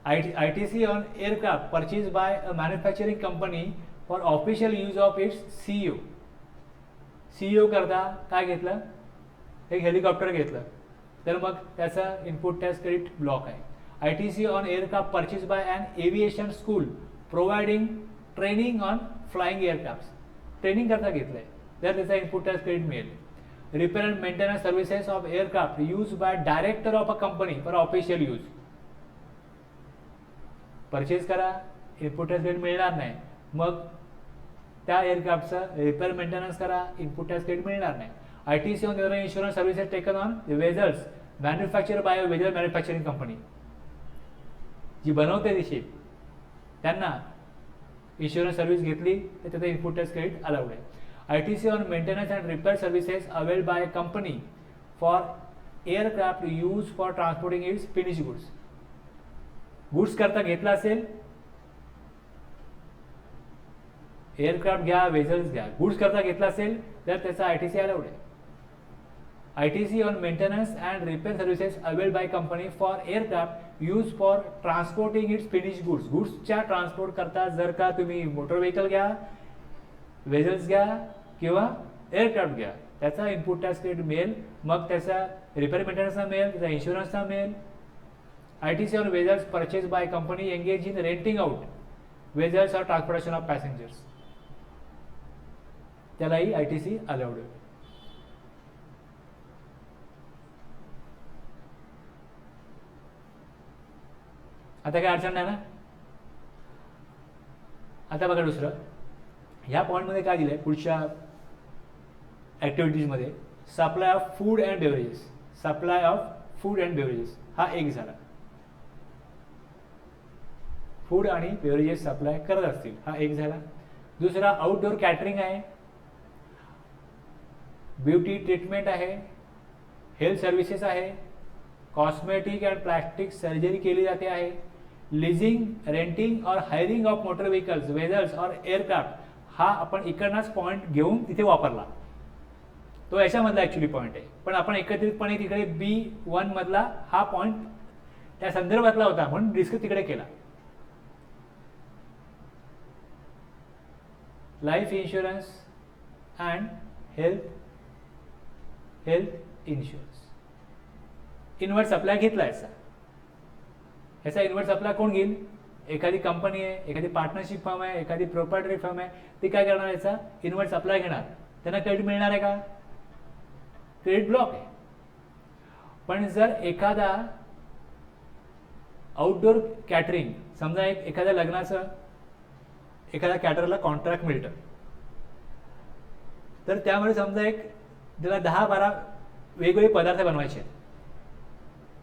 ITC on aircraft purchased by a manufacturing company for official use of its CEO. CEO करता काय घेतलं? एक helicopter घेतलं तर मग त्याचा इनपुट टॅक्स क्रेडिट ब्लॉक आहे. ITC on aircraft purchased by an aviation school providing training on flying aircrafts. Training करता घेतलंय तर त्याचा इनपुट टॅक्स क्रेडिट मिळेल. Repair and maintenance services of aircraft use by director of a company for official use. Purchase करा, input tax credit मिळणार नाही. मग त्या एअरक्राफ्टचं रिपेअर, मेंटेनन्स करा, इनपुट टॅक्स क्रेडिट मिळणार नाही. ITC on the insurance services taken on vessels manufacture by vessel manufacturing company. जी बनवते ती शिप त्यांना इन्शुरन्स सर्व्हिस घेतली तर त्याचं इनपुट टॅक्स क्रेडिट अलाउड आहे. ITC on maintenance and repair services availed by company for aircraft use for transporting its finish goods. Goods करता घेतला असेल, एअरक्राफ्ट घ्या, वेझल्स घ्या, गुड्स करता घेतला असेल तर त्याचा ITC अलाउड आहे. ITC on maintenance and repair services availed by company for aircraft use for transporting its finish goods. गुड्सच्या ट्रान्सपोर्ट करता जर का तुम्ही मोटर व्हेकल घ्या, वेझल्स घ्या किंवा एअरक्राफ्ट घ्या त्याचा इनपुट टॅक्स क्रेडिट मिळेल. मग त्याचा रिपेअर मेंटेनन्सचा मिळेल, त्याचा इन्शुरन्सचा मिळेल. ITC on vessels purchased by company engaged in renting out vessels or transportation of passengers. त्यालाही ITC अलाउड आहे. आता काय अडचण नाही ना? आता बघा दुसरं, ह्या पॉईंटमध्ये काय दिलंय पुढच्या ऍक्टिव्हिटीजमध्ये, supply of food and beverages. Supply of food and beverages हा एक झाला. फूड आणि बेवरेजेस सप्लाय करत असतील हा एक झाला. दुसरा आउटडोर कॅटरिंग आहे, ब्युटी ट्रीटमेंट आहे, हेल्थ सर्व्हिसेस आहे, कॉस्मेटिक अँड प्लास्टिक सर्जरी केली जाते आहे, लिझिंग, रेंटिंग और हायरिंग ऑफ मोटर व्हेकल्स, वेझल्स और एअरक्राफ्ट हा आपण इकडनाच पॉईंट घेऊन तिथे वापरला. तो याच्यामधला ॲक्च्युली पॉईंट आहे, पण आपण एकत्रितपणे तिकडे B1 मधला हा पॉईंट त्या संदर्भातला होता म्हणून डिस्कस तिकडे केला. Life insurance and health insurance. Inward supply घेतला याचा इनवर्ट सप्लाय कोण घेईल? एखादी कंपनी आहे, एखादी पार्टनरशिप फर्म आहे, एखादी प्रोप्रायटरी फर्म आहे, ती काय करणार? याचा इनवर्ट सप्लाय घेणार. त्यांना क्रेडिट मिळणार आहे का? क्रेडिट ब्लॉक आहे. पण जर एखादा आउटडोर कॅटरिंग, समजा एखाद्या लग्नाचं एखाद्या कॅटरला कॉन्ट्रॅक्ट मिळतं तर त्यामुळे समजा त्याला 10-12 वेगवेगळे पदार्थ बनवायचे.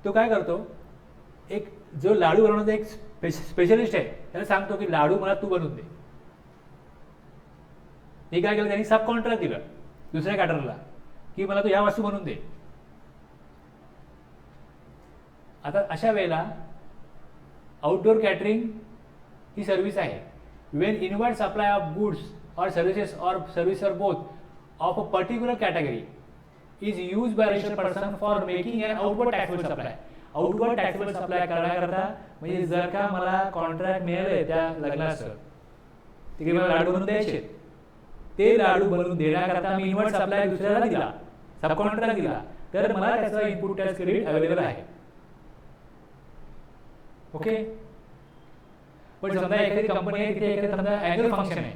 तो काय करतो, एक जो लाडू बनवण्याचा एक स्पेशलिस्ट आहे त्याला सांगतो की लाडू मला तू बनवून दे. हे काय केलं, त्यांनी सब कॉन्ट्रॅक्ट दिलं दुसऱ्या कॅटरला की मला तू ह्या वस्तू बनवून दे. आता अशा वेळेला आउटडोर कॅटरिंग ही सर्व्हिस आहे. when inward supply of goods or services or both of a particular category is used by a registered person for making an outward taxable supply. outward taxable supply करण्याकरता म्हणजे जर का मला contract मिळाले त्या लग्नाचं, तिकडे मला लाडू बनवून द्यायचे, ते लाडू बनवून देण्याकरता मी इनवर्ट सप्लाय दुसऱ्याला दिला, सब कॉन्ट्रॅक्ट दिला, तर मला त्याचा इनपुट टॅक्स क्रेडिट अवेलेबल आहे. ओके. पण समजा एखादी कंपनी आहे, तिथे एखादं समजा ॲन्युअल फंक्शन आहे,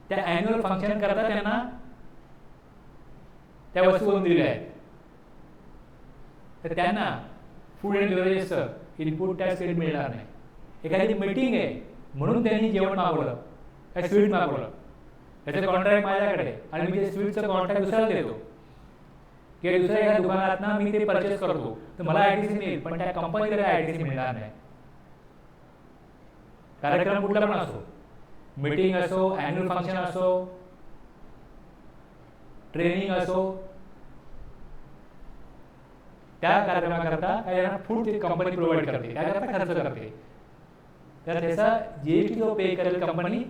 त्या ॲन्युअल फंक्शन करता त्यांना त्या वस्तू बनवून दिलेल्या आहेत, तर त्यांना फूड अँड बेवरेजेसचं इनपुट टॅक्स क्रेडिट मिळणार नाही. एखादी मीटिंग आहे म्हणून त्यांनी जेवण मागवलं, स्वीट मागवलं, त्याचं कॉन्ट्रॅक्ट माझ्याकडे आणि मी ते स्वीटचं कॉन्ट्रॅक्ट दुसऱ्याला देतो, किंवा दुसऱ्या एका दुकानात मी ते परचेस करतो तर मला ITC मिळेल, पण त्या कंपनीला ITC मिळणार नाही. कार्यक्रम कुठला पण असो, मीटिंग असो, ॲन्युअल फंक्शन असो, ट्रेनिंग असो, त्या कार्यक्रमाकरता काही फूड ती कंपनी प्रोव्हाइड करते, त्याकरता खर्च करते. तर त्याचा GST जो पे करेल कंपनी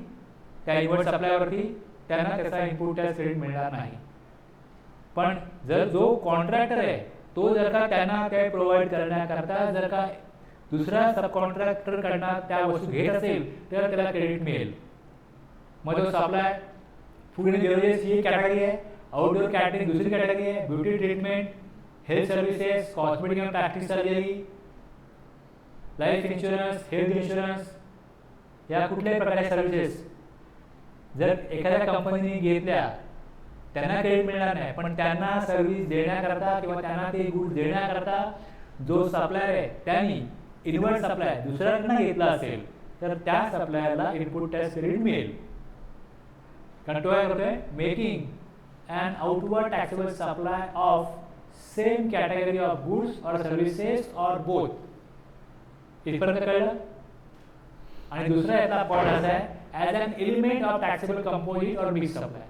त्या इन्व्हर्ट सप्लायवरती, त्यांना त्याचा इनपुट टॅक्स क्रेडिट मिळणार नाही. पण जर जो कॉन्ट्रॅक्टर आहे तो जर का त्यांना ते प्रोव्हाइड करण्याकरता जर का दुसरा सब कॉन्ट्रॅक्टरकडनं त्या वस्तू घेत असेल तर त्याला क्रेडिट मिळेल. मग तो supply food and beverages he category आहे, आउटडोर कॅटरिंग दुसरी कॅटेगरी आहे, beauty treatment, health services, cosmetic and plastic surgery, life insurance, health insurance, या कुठल्याही प्रकारच्या सर्व्हिसेस जर एखाद्या कंपनीने घेतल्या त्यांना क्रेडिट मिळणार नाही. पण त्यांना सर्व्हिस देण्याकरता किंवा त्यांना ते गुड देण्याकरता जो सप्लायर आहे त्यांनी इनवर्ट सप्लाय दुसऱ्याकडनं घेतला असेल तर त्या सप्लायरला इनपुट टॅक्स क्रेडिट मिळेल. कारण तो काय करतोय, making and outward taxable supply of same category of goods or services or both. इथपर्यंत कळलं. आणि दुसरा यातला पॉईंट असा आहे, as an element of taxable composite or mix supply.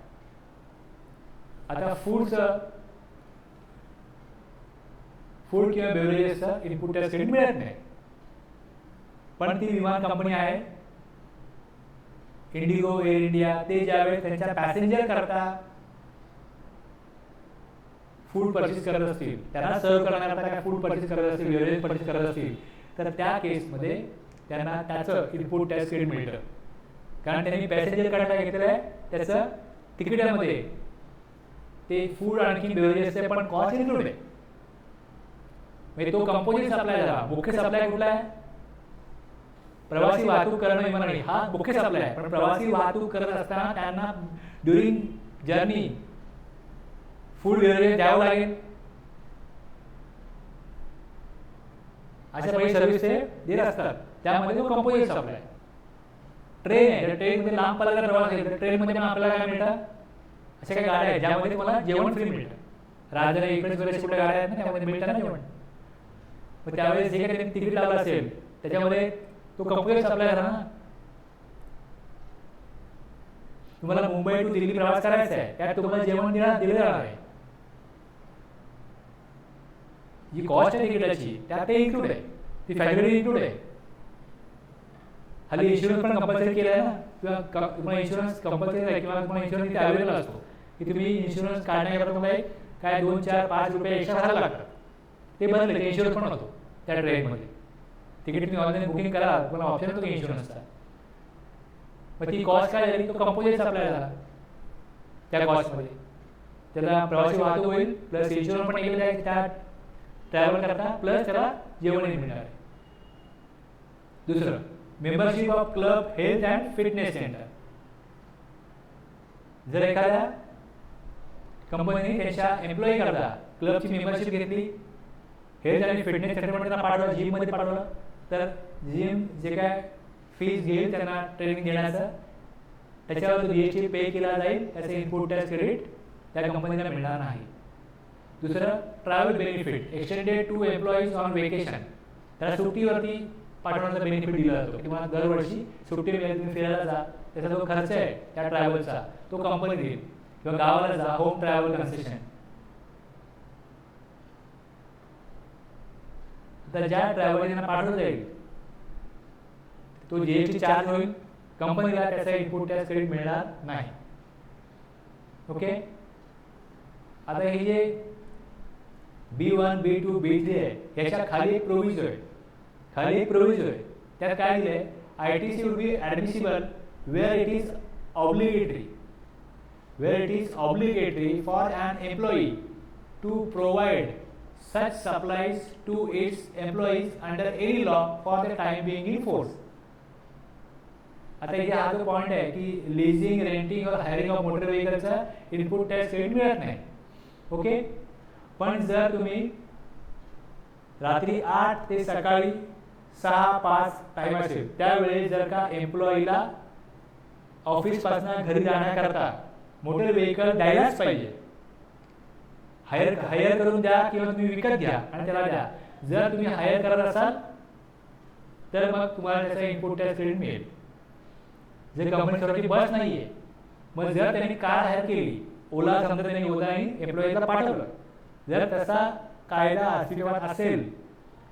आता फूड किंवा बेवरेजेसचं इनपुट टॅक्स क्रेडिट मिळत नाही. पण ती विमान कंपनी आहे इंडिगो, एअर इंडिया, ते ज्यावेळेस त्यांच्या पॅसेंजर करता फूड परचेस करत असतील, त्यांना सर्व करण्याकरता काय फूड परचेस करत असतील, बेवरेज परचेस करत असतील, तर त्या केसमध्ये त्यांना त्याचं इनपुट टॅक्स क्रेडिट मिळतं. कारण त्यांनी पॅसेंजर करता घेतलेलं आहे, त्याचं तिकिटामध्ये ते फूड आणखी बेवरेजेसचे पण कॉस्ट इन्क्लूड आहे. म्हणजे तो कंपोजिट सप्लाय झाला. मुख्य सप्लाय कुठला आहे, प्रवासी वाहतूक करणं विमानाने, हा मुख्य सप्लाय आहे. पण प्रवासी वाहतूक करत असताना त्यांना ड्युरिंग जर्नी फूड बेवरेज द्यावं लागेल. अशा काही सर्व्हिस ते देत असतात, त्यामध्ये तो कंपोजिट सप्लाय. ट्रेन आहे, ट्रेनमध्ये लांब पल्ल्याचा प्रवास आहे तर ट्रेनमध्ये पण आपल्याला काय मिळतं, अशा काही गाड्या आहेत ज्यामध्ये तुम्हाला जेवण फ्री मिळतं. राजधानी एक्सप्रेस वगैरे कुठल्या गाड्या आहेत ना, त्यामध्ये मिळतं ना जेवण. मग त्यावेळेस जे काही त्यांनी तिकीट लावलं असेल त्याच्यामध्ये तो कंपोजिट सप्लाय झाला ना. तुम्हाला मुंबई टू दिल्ली प्रवास करायचा आहे, त्यात तुम्हाला जेवण दिलं जाणार आहे. जी कॉस्ट आहे तिकिटाची त्यात ते इन्क्लूड आहे, ती फॅसिलिटी इन्क्लूड आहे. हल्ली इन्शुरन्स पण कंपल्सरी केलं आहे ना, किंवा तुम्हाला इन्शुरन्स कंपल्सरी आहे किंवा तुम्हाला इन्शुरन्स इथे अवेलेबल असतो की तुम्ही इन्शुरन्स काढण्याकरता तुम्हाला काय 2, 4, 5 रुपये एक्स्ट्रा भरायला लागतात. ते बदलले, ते इन्शुरन्स पण होतो त्या ट्रेनमध्ये. तिकीट तुम्ही ऑनलाईन बुकिंग करा, तुम्हाला ऑप्शन होतो की इन्शुरन्सचा. मग ती कॉस्ट काय झाली, तो कंपोजिट सप्लाय झाला. त्या कॉस्टमध्ये त्याला प्रवासी वाहतूक होईल, प्लस इन्शुरन्स पण केलेला आहे त्या ट्रॅव्हल करता, प्लस त्याला जेवणही मिळणार आहे. दुसरं, membership of club, health and fitness centre. जर एखाद्या कंपनीने त्यांच्या एम्प्लॉई करता क्लबची मेंबरशिप घेतली, हेल्थ आणि फिटनेस सेंटरमध्ये त्यांना पाठवलं, जिममध्ये पाठवलं, तर जिम जे काय फीज घेईल त्यांना ट्रेनिंग देण्याचं, त्याच्यावर GST पे केला जाईल, त्याचे इनपुट टॅक्स क्रेडिट त्या कंपनीला मिळणार नाही. दुसरं, travel benefit extended to employees on vacation. त्याला सुट्टीवरती पाठवण्याचा बेनिफिट दिला जातो. तुम्हाला दरवर्षी सुट्टी मिळेल, तुम्ही फिरायला जा, त्याचा जो खर्च आहे त्या ट्रॅव्हलचा तो कंपनी देईल. किंवा गावाला जा, होम ट्रॅव्हल कन्सेशन. तर ज्या ट्रॅव्हलला पाठवलं जाईल तो GST चार्ज होईल, कंपनीला त्याचा इनपुट टॅक्स क्रेडिट मिळणार नाही. ओके. आता हे जे B1, B2, B3 आहे, याच्या खाली एक प्रोव्हिजन आहे. त्यात काय दिलंय, ITC would be admissible where it is obligatory for an employee to provide such supplies to its employees under any law for the time being in force. आता इथे हा जो पॉइंट आहे की लिझिंग, रेंटिंग और हायरिंग ऑफ मोटर व्हेकलचा input tax credit मिळत नाही. ओके. पण जर तुम्ही रात्री 8 ते सकाळी 6-5 टाइम असेल त्यावेळेस जर का एम्प्लॉईला ऑफिसपासून घरी जाण्याकरता मोटर व्हेकल द्यायलाच पाहिजे, हायर करून द्या किंवा तुम्ही विकत घ्या आणि त्याला द्या. जर तुम्ही हायर करत असाल तर मग तुम्हाला त्याचा इनपुट टॅक्स क्रेडिट मिळेल. जे कंपनी स्वतःची बस नाहीये, मग जर त्यांनी कार हायर केली, ओला समजा त्यांनी ओलाने एम्प्लॉईजला पाठवलं, जर तसा कायदा अस्तित्वात असेल,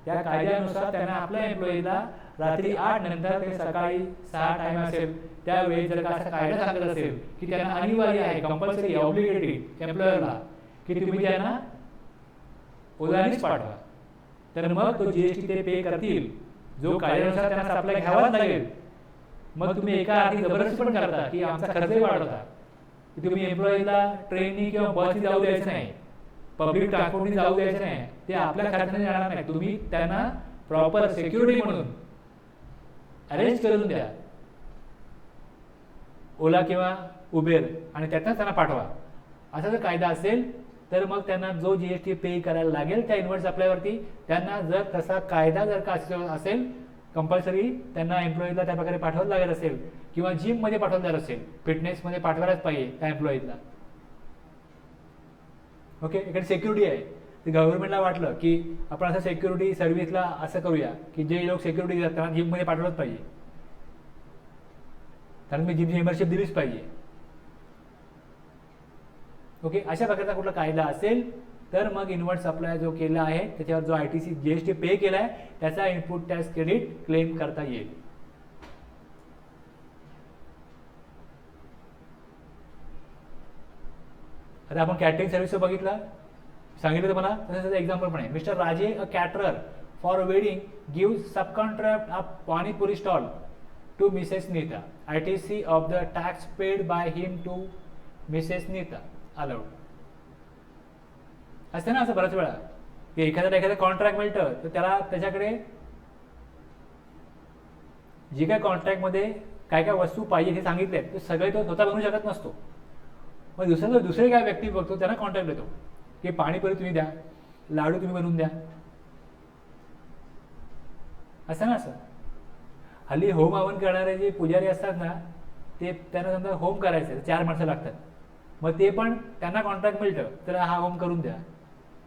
त्या कायद्यानुसार त्यांना आपल्या एम्प्लॉईजला रात्री 8 नंतर ते सकाळी 6 टाइम असेल त्यावेळी जर का असा कायदा सांगत असेल की त्यांना अनिवार्य आहे, कंपल्सरी ऑब्लिगेटरी एम्प्लॉयरला की तुम्ही त्यांना ओलानेच पाठवा, तर मग तो जीएसटी ते पे करतील, जो कायद्यानुसार त्यांना सप्लाय घ्यावाच लागेल. मग तुम्ही एका अर्थी जबरदस्ती पण करता की आमचा खर्चही वाढवता, की तुम्ही एम्प्लॉईजला ट्रेननी किंवा बसनी जाऊ द्यायचं नाही, पब्लिक ट्रान्सपोर्टनी जाऊ द्यायचं नाही, ते आपल्या खर्चाने जाणार नाही, तुम्ही त्यांना प्रॉपर सिक्युरिटी म्हणून अरेंज करून द्या ओला किंवा उबेर आणि त्यातनं त्यांना पाठवा. असा जर कायदा असेल तर मग त्यांना जो जीएसटी पे करायला लागेल त्या इनवर्ट सप्लायवरती, त्यांना जर तसा कायदा जर का असेल कंपल्सरी त्यांना एम्प्लॉईजला त्या प्रकारे पाठवायला लागत असेल किंवा जिममध्ये पाठवलं जात असेल, फिटनेसमध्ये पाठवायलाच पाहिजे त्या एम्प्लॉईजला. ओके, इकडे सिक्युरिटी आहे. ते गव्हर्नमेंटला वाटलं की आपण असं सिक्युरिटी सर्व्हिसला असं करूया की जे लोक सिक्युरिटी देतात त्यांना जिममध्ये पाठवलंच पाहिजे, कारण मी जिमची मेंबरशिप दिलीच पाहिजे. ओके, अशा प्रकारचा कुठला कायदा असेल तर मग इनवर्ट सप्लाय जो केला आहे त्याच्यावर जो ITC जीएसटी पे केला आहे त्याचा इनपुट टॅक्स क्रेडिट क्लेम करता येईल. आता आपण कॅटरिंग सर्व्हिस बघितला, सांगितलं तुम्हाला, तसंच एक्झाम्पल पण आहे. Mr Raje a caterer for wedding gives subcontract of panipuri stall to Mrs Neeta. ITC of the tax paid by him to Mrs Neeta allowed. असते ना असं बऱ्याच वेळा की एखादं कॉन्ट्रॅक्ट मिळतं तर त्याला त्याच्याकडे जी काय कॉन्ट्रॅक्टमध्ये काय काय वस्तू पाहिजे हे सांगितले ते सगळे तो स्वतः बनवू शकत नसतो. मग दुसरे काय व्यक्ती बघतो त्यांना कॉन्ट्रॅक्ट देतो की पाणीपुरी तुम्ही द्या, लाडू तुम्ही बनवून द्या. असं ना, असं हल्ली होम हवन करणारे जे पुजारी असतात ना, ते त्यांना समजा होम करायचं 4 माणसं लागतात, मग ते पण त्यांना कॉन्ट्रॅक्ट मिळतं तर हा होम करून द्या,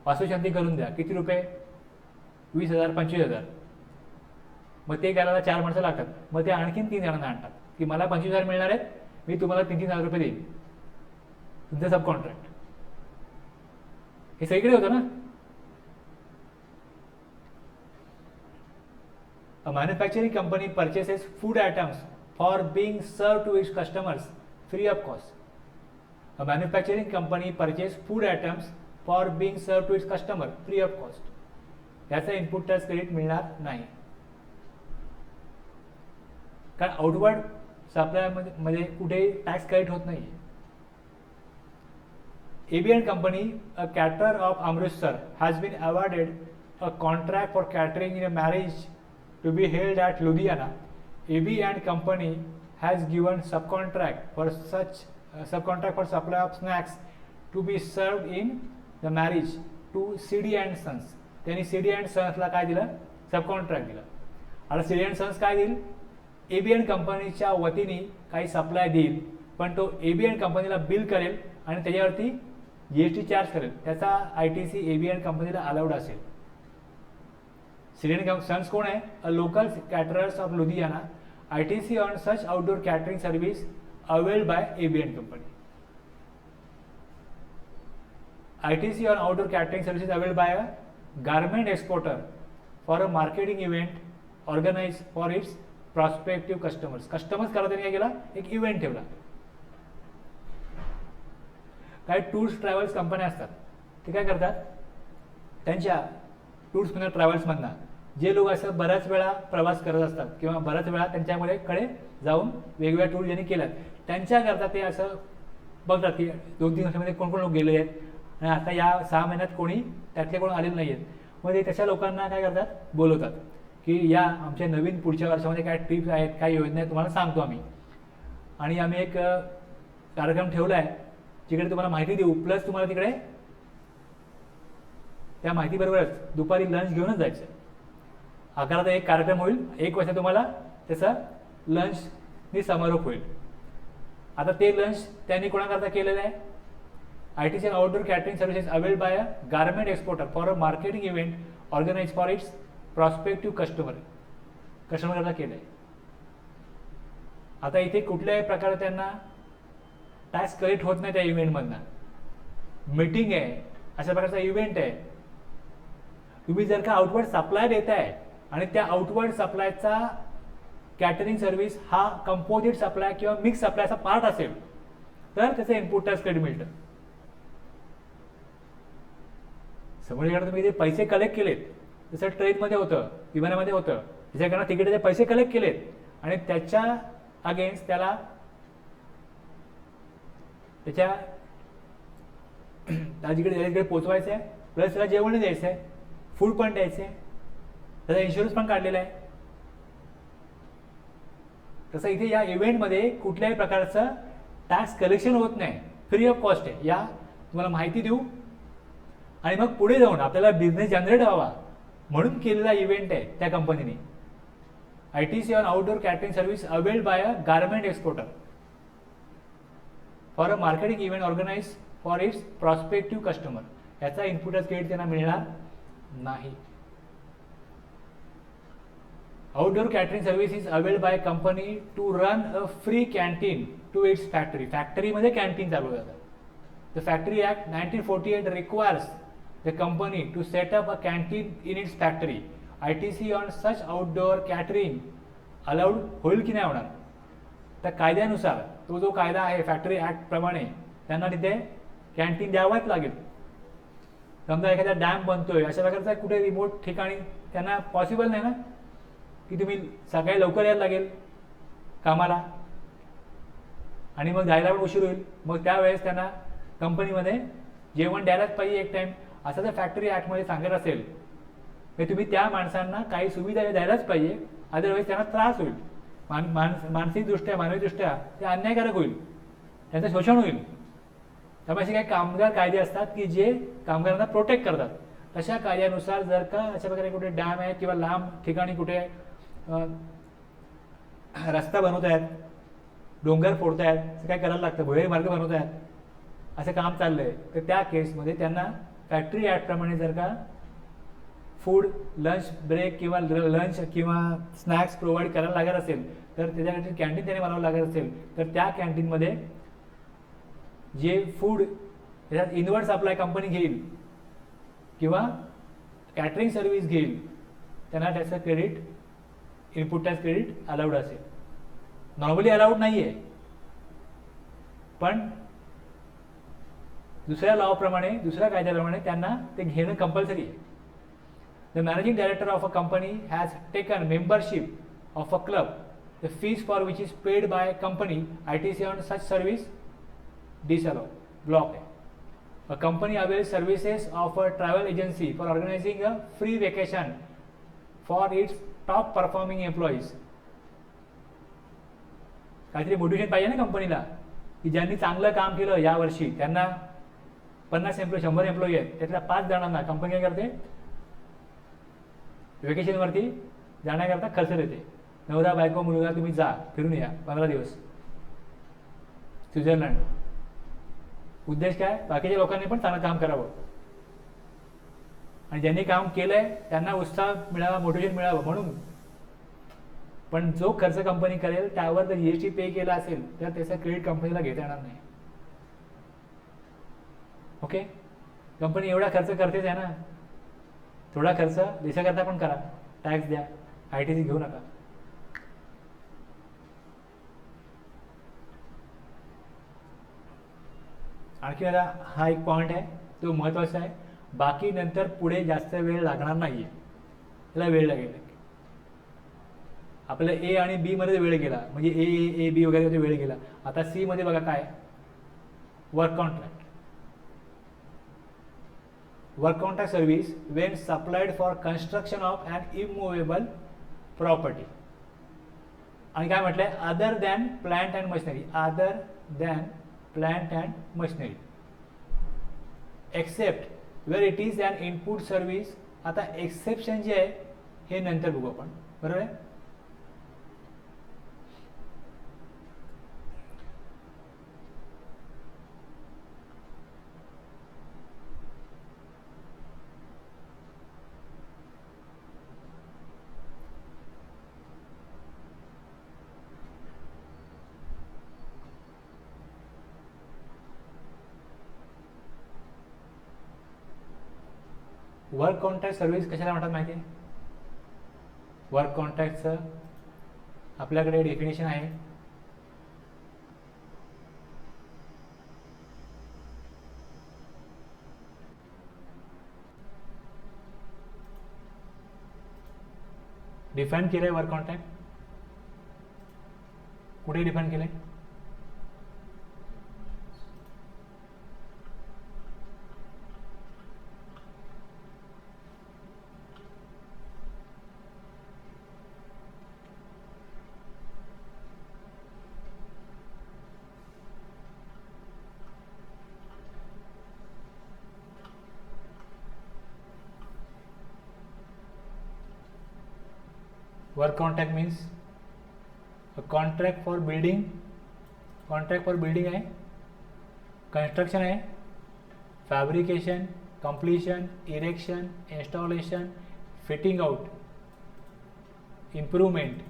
वास्तुशांती करून द्या, किती रुपये, 20,000 25,000. मग ते करायला 4 माणसं लागतात, मग ते आणखीन 3 जणांना आणतात की मला 25,000 मिळणार आहेत, मी तुम्हाला 3,000 रुपये देईन, तुमचं सब कॉन्ट्रॅक्ट. हे सगळीकडे होतं ना. A manufacturing company purchases food items for being served to its customers free of cost. A manufacturing company purchases food items for being served to its customer free of cost. याचा input tax credit मिळणार नाही, कारण outward supply मध्ये कुठे tax credit होत नाही. AB and Company, a caterer of Amritsar, has been awarded a contract for catering in a marriage to be held at Ludhiana. AB and Company has given subcontract for supply of snacks to be served in the marriage to CD and Sons. त्यांनी CD and Sons ला काय दिलं, सबकॉन्ट्रॅक्ट दिलं. आता CD and Sons काय देईल, AB and कंपनीच्या वतीने काही सप्लाय देईल, पण तो AB and कंपनीला बिल करेल आणि त्याच्यावरती जीएसटी चार्ज करेल, त्याचा ITC AB and कंपनीला अलाउड असेल. CD and Sons कोण आहे, a local caterers of Ludhiana. ITC on such outdoor catering service availed bye AB and company. ITC on outdoor catering services availed by a garment exporter for a marketing event organized for its prospective customers. Customers करा त्यांनी काय केला, एक event ठेवला. काही tours travels कंपन्या असतात, ते काय करतात, त्यांच्या टूर्समधून ट्रॅव्हल्समधनं जे लोक असतात बऱ्याच वेळा प्रवास करत असतात किंवा बऱ्याच वेळा त्यांच्याकडे जाऊन वेगवेगळ्या टूर ज्यांनी केल्यात त्यांच्याकरता ते असं बघतात की 2-3 वर्षामध्ये कोण कोण लोक गेले आहेत आणि आता या 6 महिन्यात कोणी त्यातले कोण आलेले नाही आहेत. मग ते तशा लोकांना काय करतात, बोलवतात की या आमच्या नवीन पुढच्या वर्षामध्ये काय ट्रिप्स आहेत, काय योजना आहेत तुम्हाला सांगतो आम्ही, आणि आम्ही एक कार्यक्रम ठेवला आहे जिकडे तुम्हाला माहिती देऊ, प्लस तुम्हाला तिकडे त्या माहितीबरोबरच दुपारी लंच घेऊनच जायचं. 11चा एक कार्यक्रम होईल, 1 वाजता तुम्हाला त्याचा लंचनी समारोप होईल. आता ते लंच त्यांनी कोणाकरता केलेलं आहे, ITC and outdoor catering services availed by a garment exporter for a marketing event organized for its prospective customer. कस्टमरला केलंय. आता इथे कुठल्याही प्रकारे त्यांना टॅक्स कलेक्ट होत नाही त्या इव्हेंटमधनं. मीटिंग आहे, अशा प्रकारचा इव्हेंट आहे. तुम्ही जर का आउटवर्ड सप्लाय देताय आणि त्या आउटवर्ड सप्लायचा कॅटरिंग सर्व्हिस हा कंपोजिट सप्लाय किंवा मिक्स सप्लायचा पार्ट असेल तर त्याचं इनपुट टॅक्स क्रेडिट मिळतं. समोरच्याकडे तुम्ही जे पैसे कलेक्ट केलेत, जसं ट्रेनमध्ये होतं, विमानामध्ये होतं, त्याच्याकडनं तिकीटचे पैसे कलेक्ट केलेत आणि त्याच्या अगेन्स्ट त्याला त्याच्या जिकडे पोचवायचं आहे, प्लस त्याला जेवण द्यायचं आहे, फूड पण द्यायचं आहे, त्याचा इन्शुरन्स पण काढलेला आहे. तसं इथे या इव्हेंटमध्ये कुठल्याही प्रकारचं टॅक्स कलेक्शन होत नाही, फ्री ऑफ कॉस्ट आहे. या तुम्हाला माहिती देऊ आणि मग पुढे जाऊन आपल्याला बिझनेस जनरेट व्हावा म्हणून केलेला इव्हेंट आहे त्या कंपनीने. ITC on outdoor catering service availed by a garment exporter for a marketing event organise for its prospective customer. याचा इनपुट क्रेडिट त्यांना मिळणार नाही. Outdoor catering service is availed by company to run a free canteen to its factory. फॅक्टरीमध्ये canteen चालू जातात. The factory act 1948 requires the company to set up a canteen in its factory. ITC on such outdoor catering allowed होईल की नाही होणार. त्या कायद्यानुसार तो जो कायदा आहे फॅक्टरी ॲक्ट प्रमाणे त्यांना तिथे कॅन्टीन द्यावाच लागेल. समजा एखादा डॅम बनतोय अशा प्रकारचा कुठे रिमोट ठिकाणी त्यांना पॉसिबल नाही ना की तुम्ही सकाळी लवकर यायला लागेल कामाला आणि मग जायला पण उशीर होईल. मग त्यावेळेस त्यांना कंपनीमध्ये जेवण द्यायलाच पाहिजे एक टाइम असं जर फॅक्टरी ॲक्टमध्ये सांगत असेल तर तुम्ही त्या माणसांना काही सुविधा द्यायलाच पाहिजे. अदरवाईज त्यांना त्रास होईल, मानसिकदृष्ट्या मानवीदृष्ट्या ते अन्यायकारक होईल, त्यांचं शोषण होईल. त्यामुळे असे काही कामगार कायदे असतात की जे कामगारांना प्रोटेक्ट करतात. तशा कायद्यानुसार जर का अशा प्रकारे कुठे डॅम आहे किंवा लांब ठिकाणी कुठे रस्ता बनवत आहेत, डोंगर फोडत आहेत, असं काय करायला लागतं, भुयारी मार्ग बनवत आहेत, असं काम चाललंय तर त्या केसमध्ये त्यांना फॅक्टरी ॲक्टप्रमाणे जर का फूड लंच ब्रेक किंवा लंच किंवा स्नॅक्स प्रोव्हाइड करायला लागत असेल तर त्याच्यासाठी कॅन्टीन त्याने बनवावं लागत असेल तर त्या कॅन्टीनमध्ये जे फूड त्याच्यात इनवर्ड सप्लाय कंपनी घेईल किंवा कॅटरिंग सर्व्हिस घेईल त्यांना त्याचं credit input tax credit allowed असेल. नॉर्मली अलाउड नाही आहे पण दुसऱ्या लॉप्रमाणे दुसऱ्या कायद्याप्रमाणे त्यांना ते घेणं कंपल्सरी आहे. The managing director of a company has taken membership of a club the fees for which is paid by company. ITC on such service disallow block आहे. A company avails services of a travel agency for organising a free vacation for its top performing employees. काहीतरी motivation पाहिजे ना कंपनीला की ज्यांनी चांगलं काम केलं यावर्षी त्यांना 50 एम्प्लॉई 100 एम्प्लॉई आहेत त्यातल्या 5 जणांना कंपनी काय करते वेकेशनवरती जाण्याकरता खर्च देते. नवरा बायको मुलगा तुम्ही जा फिरून या 15 दिवस स्वित्झर्लंड. उद्देश काय, बाकीच्या लोकांनी पण चांगलं काम करावं आणि ज्यांनी काम केलंय त्यांना उत्साह मिळावा, मोटिवेशन मिळावं म्हणून. पण जो खर्च कंपनी करेल त्यावर जर GST पे केला असेल तर त्याचा क्रेडिट कंपनीला घेता येणार नाही. ओके, कंपनी एवढा खर्च करतेच आहे ना, थोडा खर्च देशाकरता पण करा, टॅक्स द्या, ITC घेऊ नका. आणखी आता हा एक पॉईंट आहे तो महत्त्वाचा आहे. बाकी नंतर पुढे जास्त वेळ लागणार नाही आहे, त्याला वेळ लागेल. आपल्याला A आणि B मध्ये वेळ गेला म्हणजे A B वगैरे वेळ गेला. आता C मध्ये बघा काय work contract. Work contract service when supplied for construction of an immovable property. आणि काय म्हटलंय, other than plant and machinery, other than plant and machinery except where it is an input service. आता exception जे आहे हे नंतर बघू आपण, बरोबर आहे. वर्क कॉन्ट्रॅक्ट सर्व्हिस कशाला म्हणतात माहिती आहे? वर्क कॉन्ट्रॅक्टचं आपल्याकडे डेफिनेशन आहे. डिफाईन केलं आहे वर्क कॉन्ट्रॅक्ट. कुठे डिफाईन केलं आहे? Work contract means contract for building. Contract for building आहे, कन्स्ट्रक्शन आहे, fabrication, completion, erection, installation, fitting out, improvement,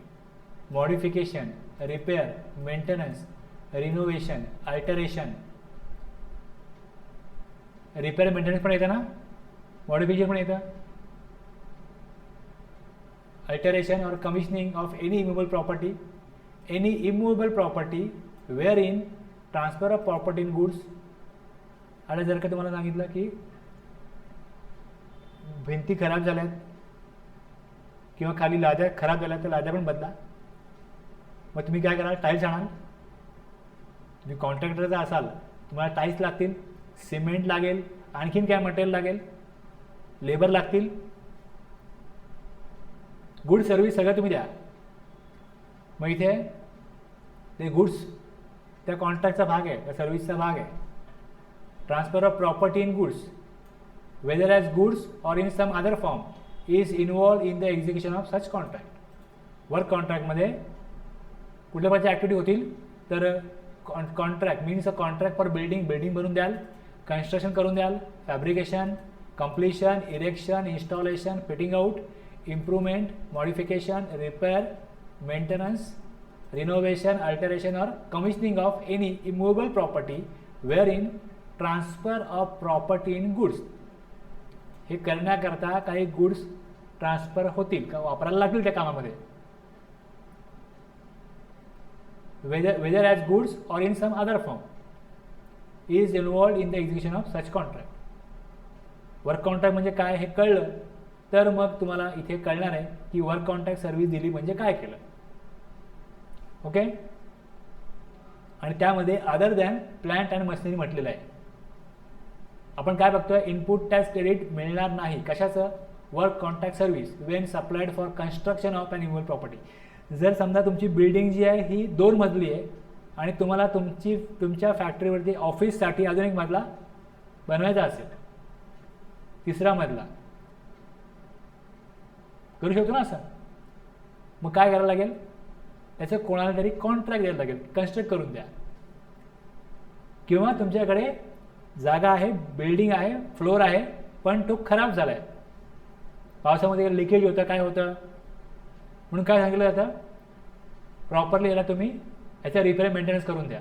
modification, repair, maintenance, renovation, alteration. Repair maintenance पण येतं ना, मॉडिफिकेशन पण येतं. Alteration or commissioning of any immovable property wherein transfer of property in goods. आता जर का तुम्हाला सांगितलं की भिंती खराब झाल्यात किंवा खाली लाद्या खराब झाल्या तर लाद्या पण बदला. मग तुम्ही काय कराल? टाईल्स आणाल. तुम्ही कॉन्ट्रॅक्टरचा असाल, तुम्हाला टाईल्स लागतील, सिमेंट लागेल, आणखीन काय मटेरियल लागेल, लेबर लागतील. गुड सर्व्हिस सगळं तुम्ही द्या. मग इथे ते गुड्स त्या कॉन्ट्रॅक्टचा भाग आहे, त्या सर्व्हिसचा भाग आहे. Transfer of property in goods whether as goods or in some other form is involve in the execution of such contract. Work कॉन्ट्रॅक्टमध्ये कुठल्या प्रकारच्या ॲक्टिव्हिटी होतील तर contract means a contract for building, building बनवून द्याल, कन्स्ट्रक्शन करून द्याल, fabrication, completion, erection, installation, fitting out, improvement, modification, repair, maintenance, renovation, alteration or commissioning of any immovable property wherein transfer of property in goods. हे करण्याकरता काही goods transfer होतील का वापरायला लागतील त्या कामामध्ये. whether as goods or in some other form is involved in the execution of such contract. Work contract म्हणजे काय हे कळलं तर मग तुम्हाला इथे कळणार आहे की वर्क कॉन्ट्रॅक्ट सर्व्हिस दिली म्हणजे काय केलं. ओके. आणि त्यामध्ये other than plant and machinery म्हटलेलं आहे. आपण काय बघतोय? इनपुट टॅक्स क्रेडिट मिळणार नाही. कशाचं? Work contract service when supplied for construction of an immovable property. जर समजा तुमची बिल्डिंग जी आहे ही 2 मजली आहे आणि तुम्हाला तुमच्या फॅक्टरीवरती ऑफिससाठी अजून एक मजला बनवायचा असेल, 3रा मजला करू शकतो ना असं. मग काय करायला लागेल? त्याचं कोणाला तरी कॉन्ट्रॅक्ट द्यायला लागेल, कन्स्ट्रक्ट करून द्या. किंवा तुमच्याकडे जागा आहे, बिल्डिंग आहे, फ्लोअर आहे, पण तो खराब झाला आहे, पावसामध्ये लिकेज होतं, काय होतं, म्हणून काय सांगितलं जातं? प्रॉपरली याला तुम्ही याचा रिपेअर मेंटेनन्स करून द्या.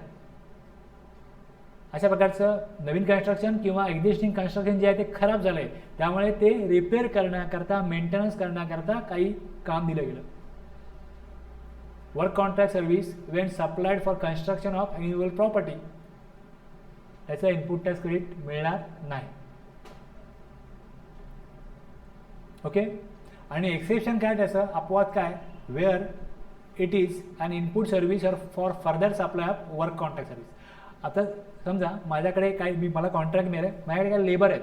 अशा प्रकारचं नवीन कन्स्ट्रक्शन किंवा एक्झिस्टिंग कन्स्ट्रक्शन जे आहे ते खराब झालं आहे, त्यामुळे ते रिपेअर करण्याकरता, मेंटेनन्स करण्याकरता काही काम दिलं गेलं. Work contract service when supplied for construction of immovable property, त्याचा इनपुट टॅक्स क्रेडिट मिळणार नाही. ओके. आणि एक्सेप्शन काय त्याचं? अपवाद काय? Where it is an input service और for further supply of work contract service. आता समजा माझ्याकडे काही मला कॉन्ट्रॅक्ट मिळालं, माझ्याकडे काही लेबर आहेत,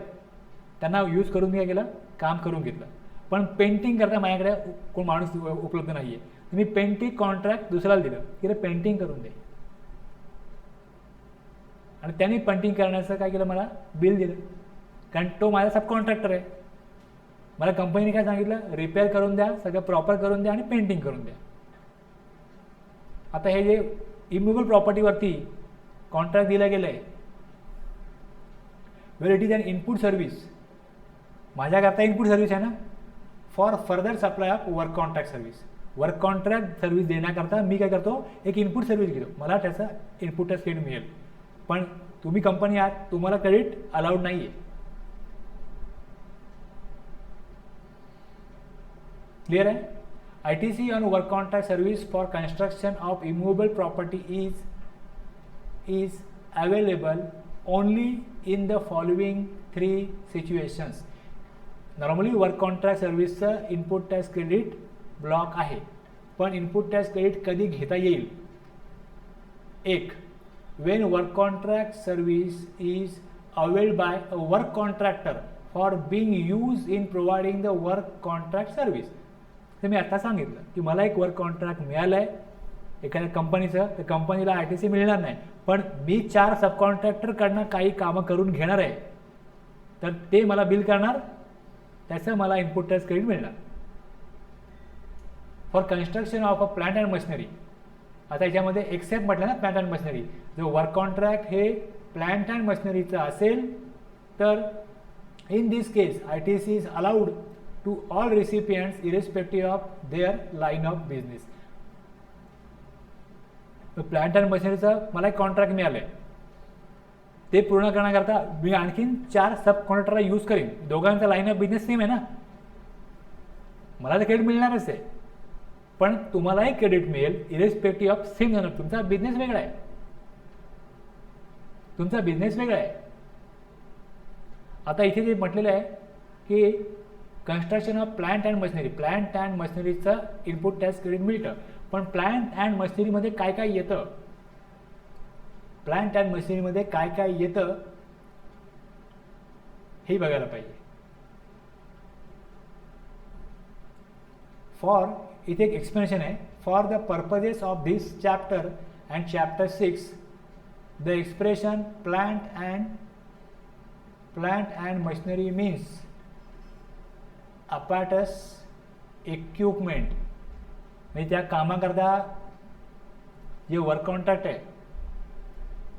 त्यांना यूज करून मी काय केलं? काम करून घेतलं. पण पेंटिंग करता माझ्याकडे कोण माणूस उपलब्ध नाही आहे. मी पेंटिंग कॉन्ट्रॅक्ट दुसऱ्याला दिलं की पेंटिंग करून दे, आणि त्यांनी पेंटिंग करण्याचं काय केलं? मला बिल दिलं, कारण तो माझा सब कॉन्ट्रॅक्टर आहे. मला कंपनीने काय सांगितलं? रिपेअर करून द्या, सगळं प्रॉपर करून द्या आणि पेंटिंग करून द्या. आता हे जे इमूव्हेबल प्रॉपर्टीवरती कॉन्ट्रॅक्ट दिलं गेलं आहे, where it is an input service, माझ्याकरता इनपुट सर्व्हिस आहे ना, for further supply of work contract service. Work contract service देण्याकरता मी काय करतो? एक इनपुट सर्व्हिस घेतो, मला त्याचा इनपुट टॅक्स क्रेडिट मिळेल. पण तुम्ही कंपनी आहात, तुम्हाला क्रेडिट अलाउड नाही आहे. क्लियर है. ITC on work contract service for construction of immovable property is available only in the following 3 situations. Normally work contract सर्व्हिसचं इनपुट टॅक्स क्रेडिट ब्लॉक आहे, पण इनपुट टॅक्स क्रेडिट कधी घेता येईल. एक, when work contract service is availed by a work contractor for being use in providing the work contract service. तर मी आता सांगितलं की मला एक वर्क कॉन्ट्रॅक्ट मिळालं आहे एखाद्या कंपनीचं, तर कंपनीला ITC मिळणार नाही, पण मी 4 सब कॉन्ट्रॅक्टरकडनं काही कामं करून घेणार आहे, तर ते मला बिल करणार, त्याचं मला इनपुट टॅक्स क्रेडिट मिळणार. For construction of a plant and machinery. आता याच्यामध्ये एक्सेप्ट म्हटलं ना प्लांट अँड मशिनरी, जो वर्क कॉन्ट्रॅक्ट हे प्लांट अँड मशिनरीचं असेल तर in this case ITC is allowed to all recipients irrespective of their line of business. Plant and मशिनरीचं मला एक कॉन्ट्रॅक्ट मिळालं आहे, ते पूर्ण करण्याकरता मी आणखीन 4 सब कॉन्ट्रॅक्टरला यूज करीन. दोघांचा लाईन ऑफ बिझनेस सेम आहे ना, मला तर क्रेडिट मिळणारच आहे, पण तुम्हालाही क्रेडिट मिळेल इरेस्पेक्टिव्ह ऑफ सेम जनर. तुमचा बिझनेस वेगळा आहे, तुमचा बिझनेस वेगळा आहे. आता इथे जे म्हटलेलं आहे की construction of plant and machinery, plant and मशिनरीचं इनपुट टॅक्स क्रेडिट मिळतं, पण प्लांट अँड मशिनरीमध्ये काय काय येतं, प्लांट अँड मशिनरीमध्ये काय काय येतं हे बघायला पाहिजे. फॉर इथे एक एक्सप्लेनेशन आहे. For the purposes of this chapter and chapter 6 the expression plant and machinery means apparatus equipment, म्हणजे त्या कामाकरता जे वर्क कॉन्ट्रॅक्ट आहे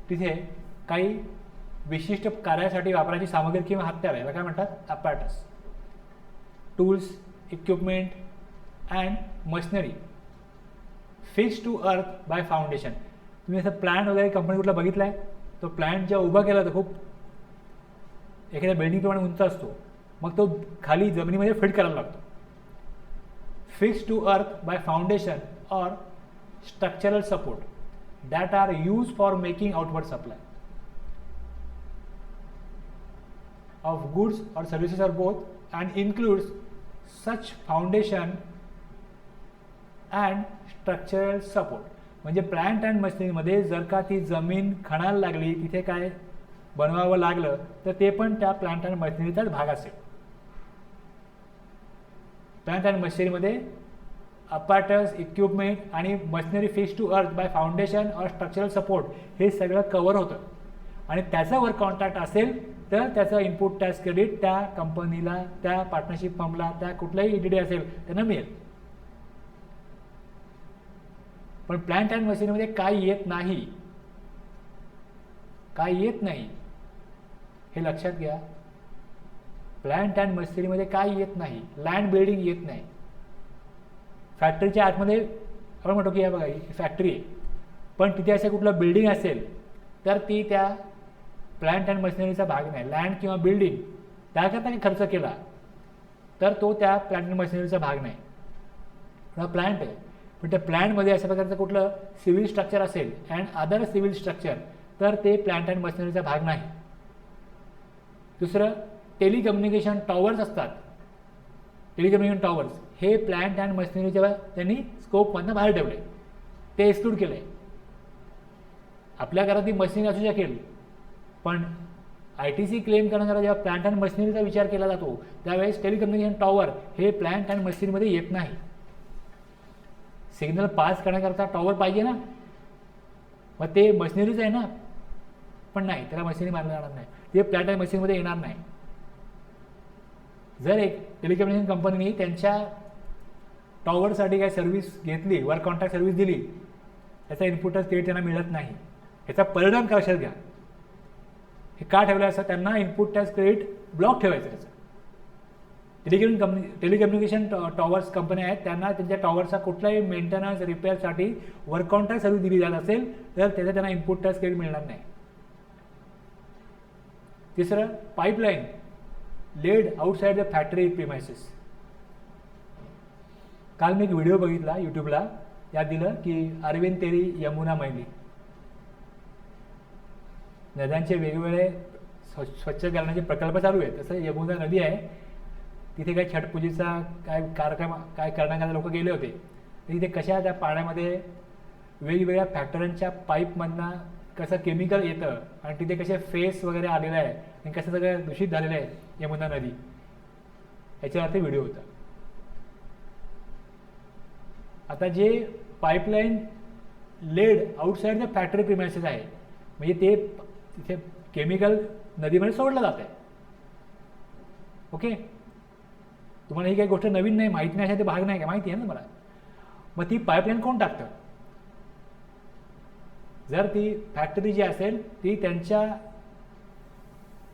तिथे काही विशिष्ट कार्यासाठी वापरायची सामग्री किंवा हत्यार आहे, काय म्हणतात, apparatus, tools, equipment and machinery fix to earth by foundation. तुम्ही असं प्लॅन वगैरे कंपनी कुठला बघितला आहे, तो प्लॅन जेव्हा उभा केला तर खूप एखाद्या बिल्डिंगप्रमाणे उंच असतो, मग तो खाली जमिनीमध्ये फिट करायला लागतो. Fix to earth by foundation और structural support that are use for making outward supply of goods और services are both and includes such foundation and structural support. म्हणजे प्लांट अँड मशिनरीमध्ये जर का ती जमीन खणायला लागली, तिथे काय बनवावं लागलं, तर ते पण त्या प्लांट अँड मशिनरीचाच भाग असेल. प्लांट अँड मशिनरीमध्ये apparatus, इक्विपमेंट आणि machinery fix to earth by foundation और स्ट्रक्चरल सपोर्ट हे सगळं कव्हर होतं. आणि त्याचा वर्क कॉन्ट्रॅक्ट असेल तर त्याचं इनपुट टॅक्स क्रेडिट त्या कंपनीला, त्या पार्टनरशिप फर्मला, त्या कुठल्याही ETD असेल त्यांना मिळेल. पण प्लांट अँड मशिनरीमध्ये काय येत नाही, काय येत नाही हे लक्षात घ्या. प्लांट अँड मशिनरीमध्ये काय येत नाही, लँड बिल्डिंग येत नाही. फॅक्टरीच्या आतमध्ये आपण म्हणतो की बघा ही फॅक्टरी आहे, पण तिथे असं कुठलं बिल्डिंग असेल तर ती त्या प्लांट अँड मशिनरीचा भाग नाही. लँड किंवा बिल्डिंग त्याकरता खर्च केला तर तो त्या प्लांट अँड मशिनरीचा भाग नाही. हा प्लांट आहे, पण त्या प्लांटमध्ये अशा प्रकारचं कुठलं सिव्हिल स्ट्रक्चर असेल अँड अदर सिव्हिल स्ट्रक्चर तर ते प्लांट अँड मशिनरीचा भाग नाही. दुसरं, टेलिकम्युनिकेशन टॉवर्स असतात, टेलिकम्युनिकेशन टॉवर्स हे प्लांट अँड मशिनरीच्या त्यांनी स्कोपमधनं बाहेर ठेवले, ते एक्सक्लूड केले. आपल्या घरात ती मशिनरी असू शकेल, पण ITC क्लेम करणारा जेव्हा प्लांट अँड मशिनरीचा विचार केला जातो त्यावेळेस टेलिकम्युनिकेशन टॉवर हे प्लांट अँड मशिनरीमध्ये येत नाही. सिग्नल पास करण्याकरता टॉवर पाहिजे ना, मग ते मशिनरीच आहे ना, पण नाही, त्याला मशिनरी मानलं जाणार नाही, ते प्लांट अँड मशिनरीमध्ये येणार नाही. जर एक टेलिकम्युनिकेशन कंपनीने त्यांच्या टॉवरसाठी काय सर्व्हिस घेतली, वर्क कॉन्ट्रॅक्ट सर्व्हिस दिली, त्याचा इनपुट क्रेडिट त्यांना मिळत नाही. याचा परिणाम का लक्षात घ्या. हे का ठेवलं असं, त्यांना इनपुट टॅक्स क्रेडिट ब्लॉक ठेवायचं. त्याचं टेलिकम्युनिकेशन टॉवर्स कंपन्या आहेत, त्यांना त्यांच्या टॉवरचा कुठलाही मेंटेनन्स रिपेअरसाठी वर्क कॉन्ट्रॅक्ट सर्व्हिस दिली जात असेल तर त्याचा त्यांना इनपुट टॅक्स क्रेडिट मिळणार नाही. तिसरं, pipeline laid outside the factory premises. काल मी एक व्हिडिओ बघितला यूट्यूबला, यात दिलं की अरविंद तेरी यमुना मैली, नद्यांचे वेगवेगळे स्वच्छ करण्याचे प्रकल्प चालू आहेत. तसं यमुना नदी आहे, तिथे काही छटपूजेचा काय कार्यक्रम काय करण्याकरता लोक गेले होते. तिथे कशा त्या पाण्यामध्ये वेगवेगळ्या फॅक्टरींच्या पाईपमधनं कसं केमिकल येतं आणि तिथे कसे फेस वगैरे आलेलं आहे आणि कसं सगळं दूषित झालेलं आहे यमुना नदी, याच्यावरती व्हिडिओ होता. आता जे pipeline laid outside the factory premises आहे, म्हणजे ते तिथे केमिकल नदीमध्ये सोडलं जात आहे. ओके, तुम्हाला ही काही गोष्ट नवीन नाही, माहीत नाही, अशा ते भाग नाही का, माहिती आहे ना मला. मग ती पाईपलाईन कोण टाकतं? जर ती फॅक्टरी जी असेल ती त्यांच्या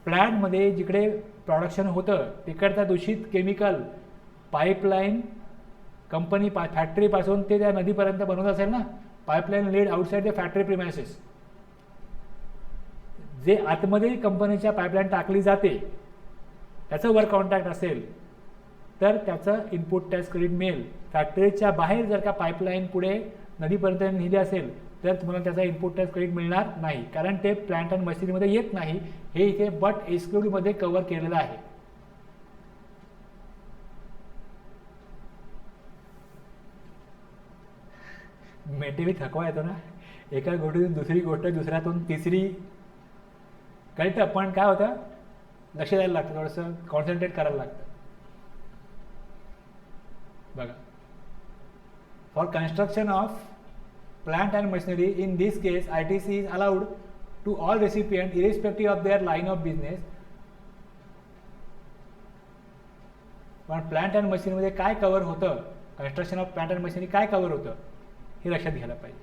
प्लॅन्टमध्ये जिकडे प्रोडक्शन होतं तिकडचा दूषित केमिकल पाईपलाईन कंपनी फॅक्टरीपासून ते त्या नदीपर्यंत बनवत असेल ना, pipeline laid outside the factory premises, जे आतमध्ये कंपनीच्या पाईपलाईन टाकली जाते त्याचं वर कॉन्ट्रॅक्ट असेल तर त्याचं इनपुट टॅक्स क्रेडिट मिळेल. फॅक्टरीच्या बाहेर जर का पाईपलाईन पुढे नदीपर्यंत नेली असेल तर तुम्हाला त्याचा इनपुट टॅक्स क्रेडिट मिळणार नाही, कारण ते प्लांट अँड मशिनरीमध्ये येत नाही. हे इथे बट एक्सक्लुडिव्हमध्ये कव्हर केलेलं आहे. मेंटली थकवा येतो ना, एका गोष्टीतून दुसरी गोष्ट, दुसऱ्यातून तिसरी, कळतं पण काय होतं, लक्ष द्यायला लागतं, थोडंसं कॉन्सन्ट्रेट करायला लागतं. बघा, for construction of plant and machinery, in this case ITC is allowed to all recipients irrespective of their line of business. पण प्लांट अँड मशीनमध्ये काय कव्हर होतं, construction of plant and machinery काय कव्हर होतं हे लक्षात घ्यायला पाहिजे.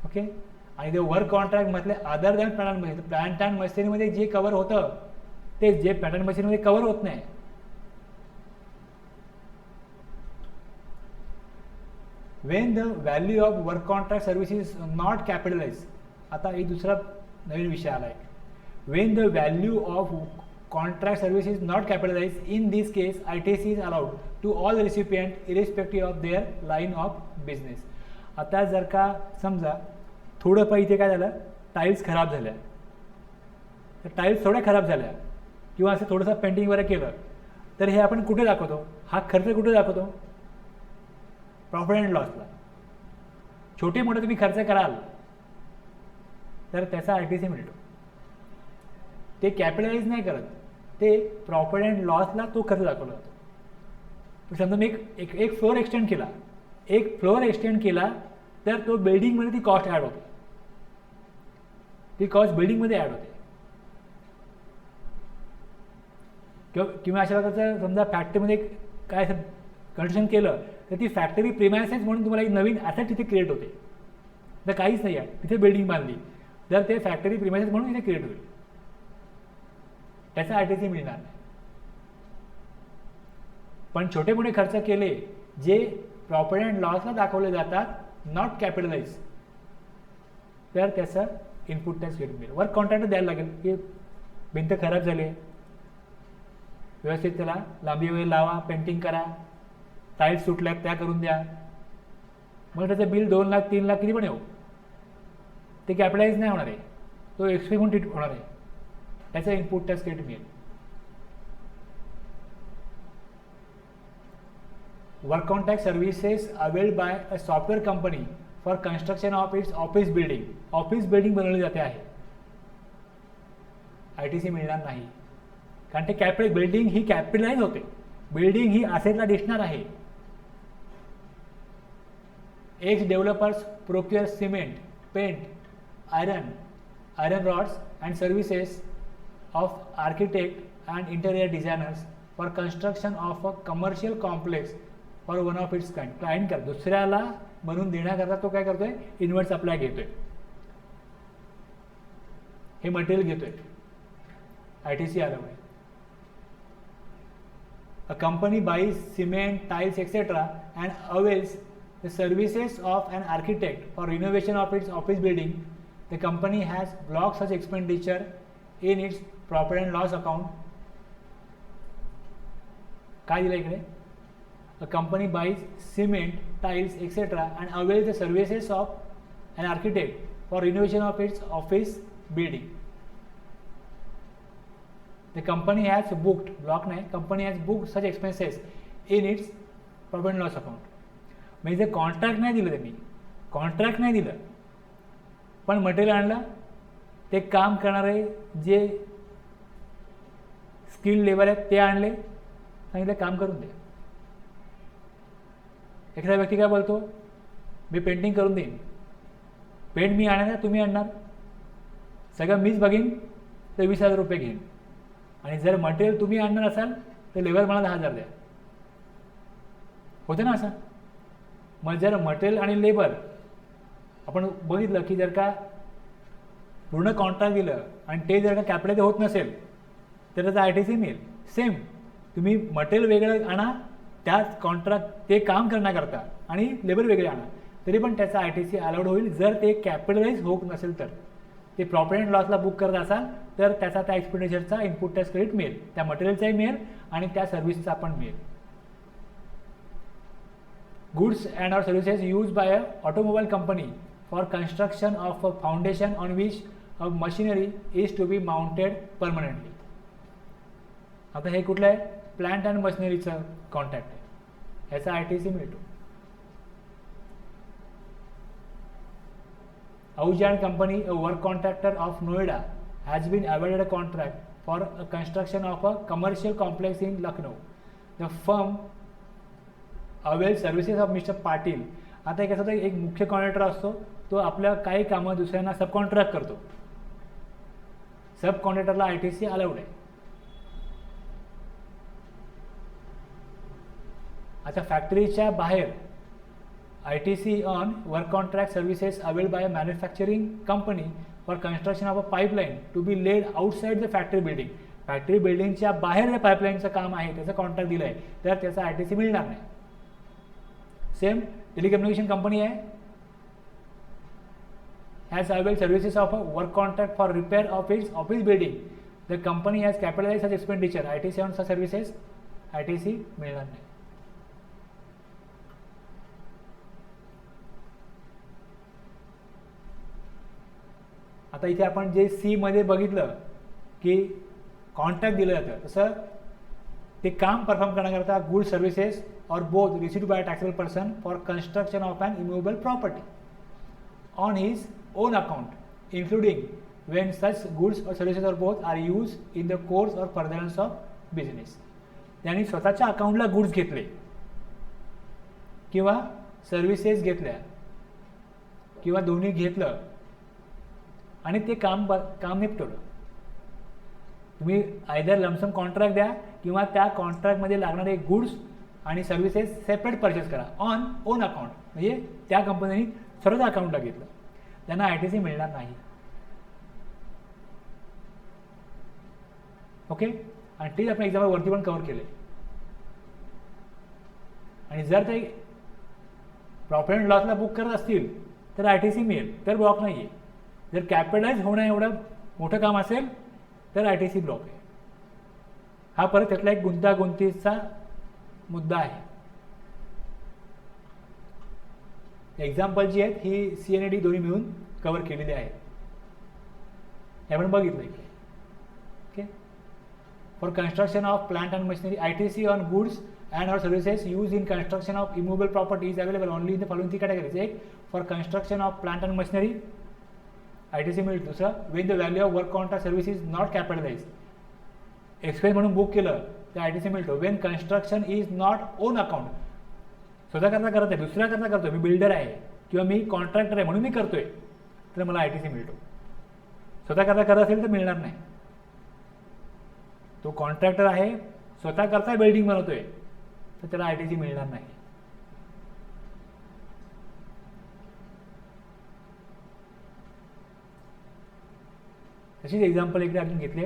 ओके, आणि ते वर्क कॉन्ट्रॅक्ट म्हटले other than plant and machinery, plant and मशिनरीमध्ये जे कव्हर होतं ते जे प्लांट अँड मशिनरीमध्ये कव्हर होत नाही. When the value of work contract services is not capitalized, आता एक दुसरा नवीन विषय आला आहे. When the value of contract service is not capitalized, in this case ITC is allowed to all recipients irrespective of their line of business. आता जर का समजा थोडं पण इथे काय झालं, टाईल्स खराब झाल्या, तर टाईल्स थोड्या खराब झाल्या किंवा असं थोडंसं पेंटिंग वगैरे केलं तर हे आपण कुठे दाखवतो, हा खर्च कुठे दाखवतो, प्रॉफिट अँड लॉसला. छोटे मोठे तुम्ही खर्च कराल तर त्याचा ITC मिळतो. ते कॅपिटलाइज नाही करत, ते प्रॉफिट अँड लॉसला तो खर्च दाखवला जातो. समजा मी एक फ्लोअर एक्सटेंड केला, एक फ्लोअर एक्सटेंड केला तर तो बिल्डिंगमध्ये ती कॉस्ट ॲड होते, ती कॉस्ट बिल्डिंगमध्ये ॲड होते. किंवा अशा प्रकारचं समजा फॅक्टरीमध्ये काय कन्स्ट्रक्शन केलं तर ती फॅक्टरी प्रिमायसेस म्हणून तुम्हाला एक नवीन ॲसेट तिथे क्रिएट होते. तर काहीच नाही आहे, तिथे बिल्डिंग बांधली तर ते फॅक्टरी प्रिमायसेस म्हणून इथे क्रिएट होईल, त्याचा ITC मिळणार नाही. पण छोटे मोठे खर्च केले जे प्रॉफिट अँड लॉसला दाखवले जातात, नॉट कॅपिटलाइज, तर त्याचं इनपुट टॅक्स क्रेडिट मिळेल. वर्क कॉन्ट्रॅक्ट द्यायला लागेल की भिंत खराब झाली, व्यवस्थित त्याला लांबी वगैरे लावा, पेंटिंग करा, टाईल्स सुटल्यात त्या करून द्या. मग त्याचं बिल 2 लाख 3 लाख किती पण येऊ, ते कॅपिटलाइज नाही होणार आहे, तो एक्सपेन्स म्हणून ट्रीट होणार आहे, त्याचा इनपुट टॅक्स क्रेडिट मिळेल. Work contract services availed by a software company for construction of its office building, office building बनवली जाते आहे, ITC मिळणार नाही, कारण ते बिल्डिंग ही कॅपिटलाइज होते, बिल्डिंग ही असेटला दिसणार आहे. Ex developers procure cement, paint, iron rods and services of architect and interior designers for construction of a commercial complex for one of its kind. Client कर दुसऱ्याला बनवून देण्याकरता तो काय करतोय, इन्व्हर्ट सप्लाय घेतोय, हे मटेरियल घेतोय, ITC आलं आहे. A company buys cement, tiles, etc. and avails the services of an architect for renovation of its office building. The company has blocked such expenditure in its profit and loss account. काय दिलं इकडे, a company buys cement, tiles etcetera and avail the services of an architect for renovation of its office building. The company has booked, block नाही, company has booked such expenses in its profit and loss account. म्हणजे contract नाही दिलं त्यांनी, contract नाही दिलं, पण material आणलं, ते काम करणारे जे स्किल्ड लेबर आहेत ते आणले, सांगितलं काम करून दे. एखादा व्यक्ती काय बोलतो, मी पेंटिंग करून देईन, पेंट मी आणणार, तुम्ही आणणार, सगळं मीच बघीन, तर 20,000 रुपये घेईन, आणि जर मटेरियल तुम्ही आणणार असाल तर लेबर मला 10,000 द्या. होतं ना असं. मग जर मटेरियल आणि लेबर आपण बघितलं की जर का पूर्ण कॉन्ट्रॅक्ट दिलं आणि ते जर का कॅपिटल होत नसेल तर त्याचा ITC मिळेल. सेम तुम्ही मटेरियल वेगळं आणा त्याच कॉन्ट्रॅक्ट ते काम करण्याकरता आणि लेबर वेगळे आणा, तरी पण त्याचा ITC अलाउड होईल जर ते कॅपिटलाइज होत नसेल तर. ते प्रॉफिट अँड लॉसला बुक करत असाल तर त्याचा त्या एक्सपेंडिचरचा इनपुट टॅक्स क्रेडिट मिळेल, त्या मटेरियलचाही मिळेल आणि त्या सर्व्हिसचा पण मिळेल. Goods and or services use by a automobile company for construction of a foundation on which a machinery is to be mounted permanently. आता हे कुठलं आहे, प्लांट अँड मशिनरीचं कॉन्ट्रॅक्ट आहे, याचा ITC मिळतो. Ahuja and Company, a work contractor of Noida, has been awarded a contract for a construction of a commercial complex in Lucknow. The firm avails services of Mr. Patil. आता एक असं एक मुख्य contractor असतो, तो आपल्या काही कामं दुसऱ्यांना सब कॉन्ट्रॅक्ट करतो. सब कॉन्ट्रॅक्टरला ITC अलाउड आहे. आता फॅक्टरीच्या बाहेर ITC on work contract services availed by a manufacturing company for construction of a pipeline to be laid outside the factory building. Factory बिल्डिंगच्या बाहेर जे पाईपलाईनचं काम आहे त्याचं कॉन्ट्रॅक्ट दिलं आहे तर त्याचा ITC मिळणार नाही. सेम टेलिकम्युनिकेशन कंपनी आहे, has availed services of a work contract for repair of its office building. The company has capitalized such expenditure. ITC on such services, ITC मिळणार नाही. आता इथे आपण जे सी मध्ये बघितलं की कॉन्ट्रॅक्ट दिलं जातं, तसं ते काम परफॉर्म करण्याकरता good services or both received by taxable person for construction of an immovable property on his own account including when such goods or services or both are use in the course or furtherance of business. त्यांनी स्वतःच्या अकाउंटला goods घेतले किंवा services घेतल्या किंवा दोन्ही घेतलं आणि ते काम निपटवलं. तुम्ही आयदर लमसम कॉन्ट्रॅक्ट द्या किंवा त्या कॉन्ट्रॅक्टमध्ये लागणारे गुड्स आणि सर्व्हिसेस सेपरेट परचेस करा ऑन ओन अकाउंट, म्हणजे त्या कंपनीने स्वतःच्या अकाउंटला घेतलं, त्यांना ITC मिळणार नाही. ओके, आणि तेच आपण एक्झाम्पल वरती पण कव्हर केले. आणि जर ते प्रॉफिट अँड लॉसला बुक करत असतील तर ITC मिळेल, तर ब्लॉक नाही आहे. जर कॅपिटलाइज होणं एवढं मोठं काम असेल तर ITC ब्लॉक आहे. हा परत त्यातला एक गुंतागुंतीचा मुद्दा आहे. एक्झाम्पल जी आहेत ही C आणि D दोन्ही मिळून कव्हर केलेली आहेत, हे आपण बघितलं इकडे. Okay, for construction of plant and machinery ITC on goods and or services use in construction of immovable property is available only in the following 3 categories. एक, for construction of plant and machinery ITC मिळेल. दुसरं, when the value of work contract service is not capitalise, expense म्हणून book केलं तर ITC मिळतो. When construction is not own account, स्वतः करता करत आहे, दुसऱ्याकरता करतोय, मी बिल्डर आहे किंवा मी कॉन्ट्रॅक्टर आहे म्हणून मी करतोय तर मला ITC मिळतो. स्वतः करता करत असेल तर मिळणार नाही. तो कॉन्ट्रॅक्टर आहे, स्वतः करता बिल्डिंग बनवतोय तर त्याला ITC मिळणार नाही. तशीच एक्झाम्पल इकडे आपण घेतले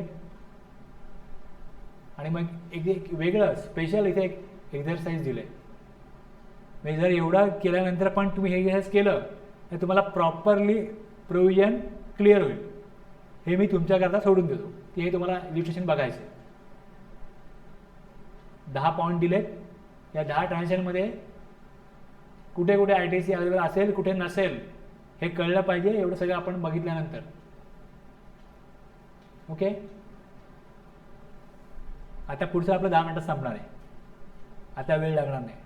आणि मग एक वेगळं स्पेशल इथे एक एक्झरसाइज दिलं आहे. म्हणजे जर एवढा केल्यानंतर पण तुम्ही हे एक्झरसाइज केलं तर तुम्हाला प्रॉपरली प्रोव्हिजन क्लिअर होईल. हे मी तुमच्याकरता सोडून देतो की हे तुम्हाला इलिस्ट्रेशन बघायचं. 10 पॉईंट दिलेत. या 10 ट्रान्झॅक्शनमध्ये कुठे कुठे ITC अवेलेबल असेल, कुठे नसेल हे कळलं पाहिजे. एवढं सगळं आपण बघितल्यानंतर. ओके, आता पुढचं आपलं 10 मिनिटात संपणार आहे. आता वेळ लागणार नाही.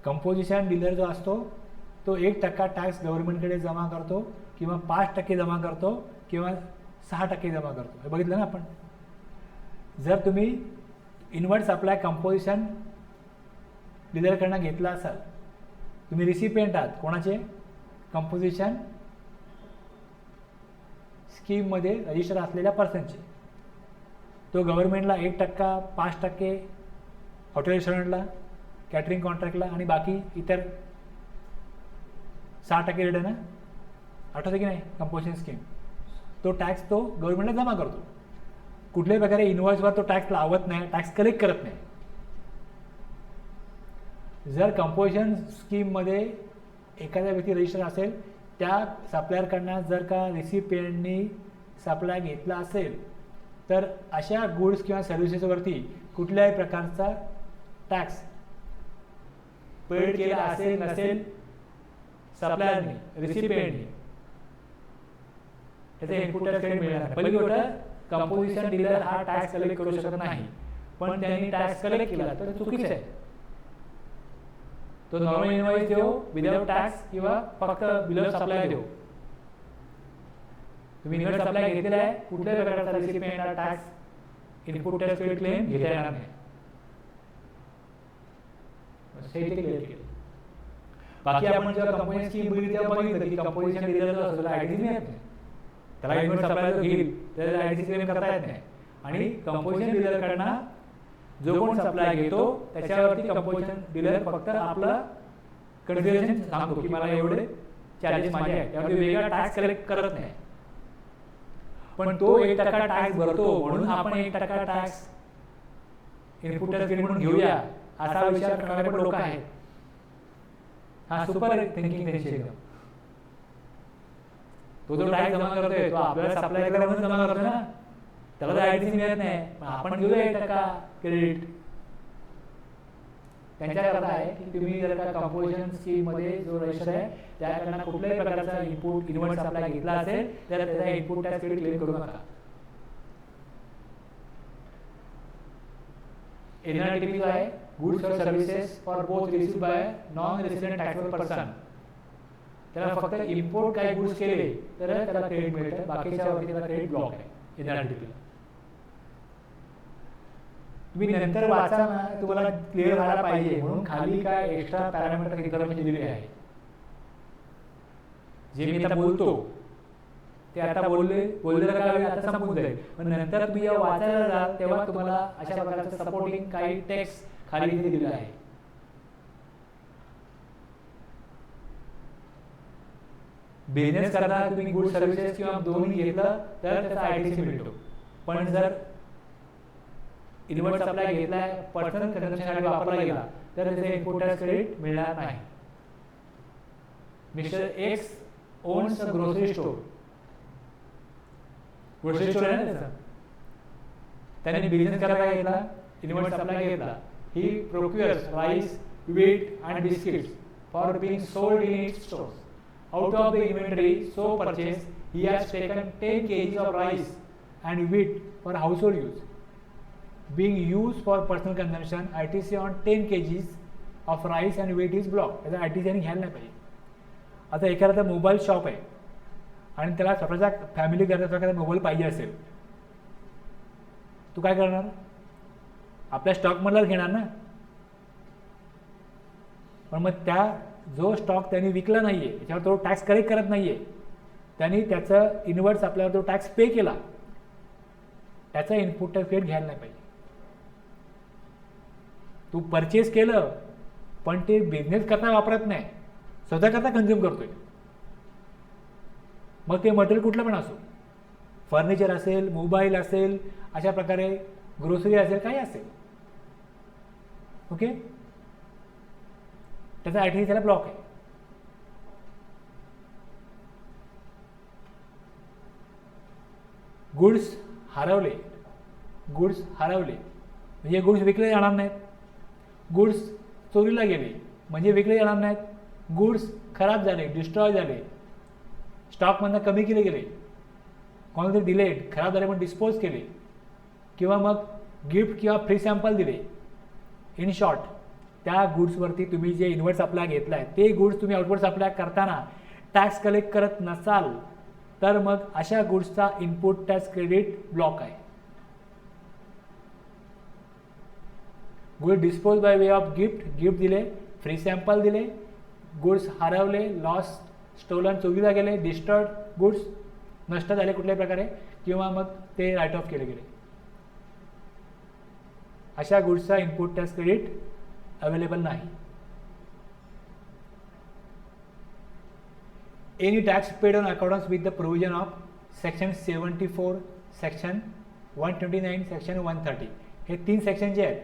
कंपोजिशन डीलर जो असतो तो 1% टॅक्स गव्हर्नमेंटकडे जमा करतो, किंवा 5% जमा करतो, किंवा 6% जमा करतो. हे बघितलं ना आपण. जर तुम्ही इनवर्ट सप्लाय कंपोजिशन डीलरकडनं घेतला असाल, तुम्ही रिसिपियंट आहात कोणाचे, कंपोजिशन स्कीममध्ये रजिस्टर असलेल्या पर्सनचे. तो गव्हर्नमेंटला 1%, 5%, हॉटेल रेस्टॉरंटला, कॅटरिंग कॉन्ट्रॅक्टला आणि बाकी इतर 6% रेट आहे ना, आठवतं की नाही कंपोजिशन स्कीम. तो टॅक्स तो गव्हर्नमेंटला जमा करतो. कुठल्याही प्रकारे इनवॉइसवर तो टॅक्स लावत नाही, टॅक्स कलेक्ट करत नाही. जर कंपोजिशन स्कीममध्ये एखाद्या व्यक्ती रजिस्टर असेल, त्या सप्लायरकडनं जर का रिसिपियंटनी सप्लाय घेतला असेल, तर अशा गुड्स किंवा सर्व्हिसेसवरती कुठल्याही प्रकारचा टॅक्स पेड केला असेल नसेल सप्लायरने, रिसिपियंटने, त्याचे इनपुट टॅक्स क्रेडिट मिळणार नाही. पहिली गोष्ट, कंपोजिशन डीलर हा टॅक्स कलेक्ट करू शकत नाही, पण त्यांनी टॅक्स कलेक्ट केला तर चुकीचं आहे. तो नॉर्मल इनवॉइस देऊ विदाउट टॅक्स, किंवा फक्त बिल ऑफ सप्लाय देऊ. तुम्ही इनवर्ट सप्लाय घेतलेला आहे, कुठल्याही प्रकारचा रिसिपियंटला tax input tax credit claim घेता येणार नाही. बाकी आपण जेव्हा कंपोजिशन स्कीम बघितली तेव्हा बघितलं की कंपोजिशन डीलर जो असतो ITC मिळत नाही. त्याला इनवर्ट सप्लाय जो घेईल त्याला ITC क्लेम करता येत नाही. आणि कंपोजिशन डीलरकडनं जो कोण सप्लाय घेतो त्याच्यावरती कंपोजिशन डीलर फक्त आपलं कन्सिडरेशन सांगतो की मला एवढे चार्जेस माझे आहेत, त्यावरती वेगळा टॅक्स कलेक्ट करत नाही. पण तो 1% टॅक्स भरतो, म्हणून आपण 1% टॅक्स इनपुट टॅक्स क्रेडिट म्हणून घेऊया असा विचार करणारे पण लोक आहेत. हा सुपर थिंकिंग त्यांची एकदम. तो जो टॅक्स जमा करतोय तो आपल्याला सप्लाय करायला म्हणून जमा करतो ना, त्याला तर ITC मिळत नाही, आपण घेऊया 1% क्रेडिट. त्यांच्याकरता आहे की तुम्ही जर का कंपोजिशन स्कीम मध्ये जो रजिस्टर आहे त्याकडनं कुठल्याही प्रकारचा इनपुट इनवर्ट सप्लाय घेतला असेल तर त्याचा इनपुट टॅक्स क्रेडिट क्लेम करू नका. NRTP जो आहे, goods or services for both received bye non resident taxable person, त्याला फक्त इम्पोर्ट काही गुड्स केले तर त्याला क्रेडिट मिळतं, बाकीच्या वरती त्याला क्रेडिट ब्लॉक आहे NRTP ला. तुम्ही नंतर वाचा ना, तुम्हाला क्लिअर व्हायला पाहिजे म्हणून खाली काय एक्स्ट्रा पॅरामीटर इन्फॉर्मेशन दिलेली आहे. जे मी आता बोलतो ते आता बोललेलं काय आता संपून जाईल, पण नंतर तुम्ही जेव्हा वाचायला जाल तेव्हा तुम्हाला अशा प्रकारचं सपोर्टिंग काही टेक्स्ट खाली दिलेलं आहे. बिझनेस करताना तुम्ही गुड सर्व्हिसेस किंवा दोन्ही घेतलं तर त्याचा ITC मिळतो. पण जर इनवर्ट सप्लाय घेतलाय, पर्सनल कन्झम्पशनसाठी वापरला गेला तर त्याचे इनपुट टॅक्स क्रेडिट मिळणार नाही. Mister X owns a grocery store, grocery store आहे ना त्याचा, त्याने बिझनेस करायला घेतला, इनवर्ट सप्लाय घेतला. He procures rice, wheat and biscuits for being sold in its stores. Out of the inventory so purchased, he has taken 10 kgs of rice and wheat for household use. Being used for personal consumption, ITC on 10 kgs of rice and wheat is blocked. त्याचा ITC आणि घ्यायला नाही पाहिजे. आता एखादा mobile shop आहे आणि त्याला स्वतःचा फॅमिली करता एखादा मोबाईल पाहिजे असेल, तू काय करणार? आपल्या स्टॉकमधलाच घेणार ना. पण मग त्या जो स्टॉक त्यांनी विकला नाहीये त्याच्यावर तो टॅक्स कलेक्ट करत नाहीये, त्यांनी त्याचं इनवर्ट्स आपल्यावर तो टॅक्स पे केला, त्याचा इनपुट टॅक्स क्रेडिट घ्यायला नाही पाहिजे. तू परचेस केलं पण ते बिझनेस करता वापरत नाही, स्वतः करता कन्झ्युम करतोय. मग ते मटेरियल कुठलं पण असो, फर्निचर असेल, मोबाईल असेल, अशा प्रकारे ग्रोसरी असेल, काही असेल, ओके, त्याचा ITC त्याला ब्लॉक आहे. गुड्स हरवले म्हणजे गुड्स विकले जाणार नाहीत. गुड्स चोरीला गेले म्हणजे विकले जाणार नाहीत. गुड्स खराब झाले, डिस्ट्रॉय झाले, स्टॉकमधनं कमी केले गेले, कोणाला तरी दिले, खराब झाले पण डिस्पोज केले, किंवा मग गिफ्ट किंवा फ्री सॅम्पल दिले. इन शॉर्ट, त्या गुड्सवरती तुम्ही जे इनवर्ट सप्लाय घेतला आहे ते गुड्स तुम्ही आउटवर्ड सप्लाय करताना टॅक्स कलेक्ट करत नसाल तर मग अशा गुड्सचा इनपुट टॅक्स क्रेडिट ब्लॉक आहे. Good dispose by way of gift, gift दिले, फ्री सॅम्पल दिले, गुड्स हरवले, लॉस, स्टोलन, चोरीला गेले, डिस्टॉर्ड गुड्स नष्ट झाले कुठल्याही प्रकारे, किंवा मग ते राईट ऑफ केले गेले, अशा गुड्सचा इनपुट टॅक्स क्रेडिट अवेलेबल नाही. Any tax paid on accordance with the provision of section 74, section 129, section 130, हे 3 सेक्शन जे आहेत.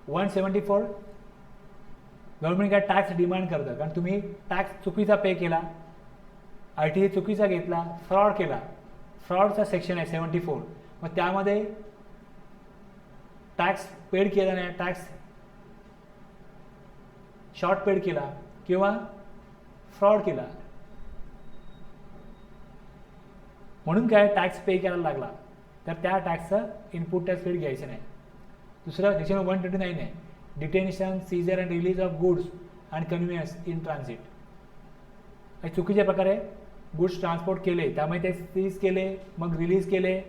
174 गव्हर्नमेंट काय टॅक्स डिमांड करतं, कारण तुम्ही टॅक्स चुकीचा पे केला, RTC चुकीचा घेतला, फ्रॉड केला, फ्रॉडचा सेक्शन आहे 74. मग त्यामध्ये टॅक्स पेड केला नाही, टॅक्स शॉर्ट पेड केला किंवा फ्रॉड केला म्हणून काय टॅक्स पे करायला लागला तर त्या टॅक्सचं इनपुट टॅक्स क्रेडिट घ्यायचं नाही. दुसरं सेक्शन 129 आहे, detention, seizure and release of goods and convenience in transit. चुकीच्या प्रकारे गुड्स ट्रान्सपोर्ट केले त्यामुळे ते सीज केले मग रिलीज केले,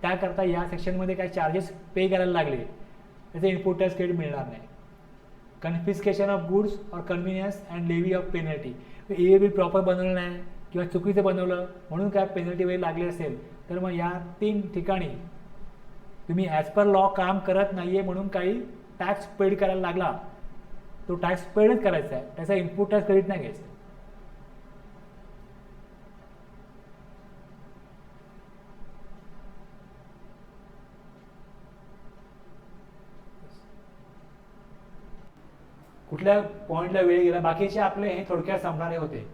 त्याकरता या सेक्शनमध्ये काही चार्जेस पे करायला लागले त्याचे इनपुट टॅक्स क्रेडिट मिळणार नाही. Confiscation of goods or convenience and levy of penalty, a bill proper बनवलं नाही किंवा चुकीचं बनवलं म्हणून काय पेनल्टी वगैरे लागली असेल तर मग या 3 ठिकाणी तुम्ही ॲज पर लॉ काम करत नाही आहे म्हणून काही टॅक्स पेड करायला लागला, तो टॅक्स पेडच करायचा आहे, त्याचा इनपुट टॅक्स क्रेडिट नाही घ्यायचा. कुठल्या पॉईंटला वेळ गेला, बाकीचे आपले हे थोडक्यात संपणारे होते.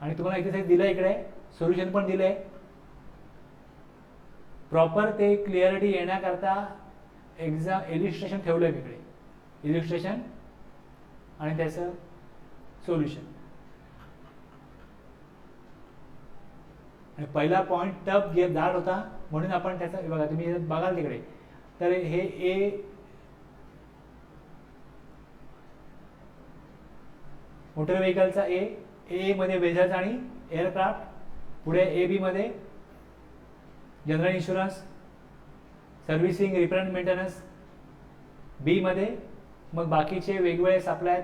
आणि तुम्हाला इथे दिलं, इकडे सोल्युशन पण दिलंय. प्रॉपर ते क्लिअरिटी येण्याकरता एक्झाम इलिस्ट्रेशन ठेवलंय इकडे, इलिस्ट्रेशन आणि त्याचं सोल्युशन. आणि पहिला पॉईंट टफ जाड होता म्हणून आपण त्याचं बघा, तुम्ही बघाल तिकडे तर हे ए मोटर व्हेकलचा ए मध्ये वेझल्स आणि एअरक्राफ्ट, पुढे AB मध्ये general insurance, servicing, repair and maintenance, B मध्ये मग बाकीचे वेगवेगळे supply,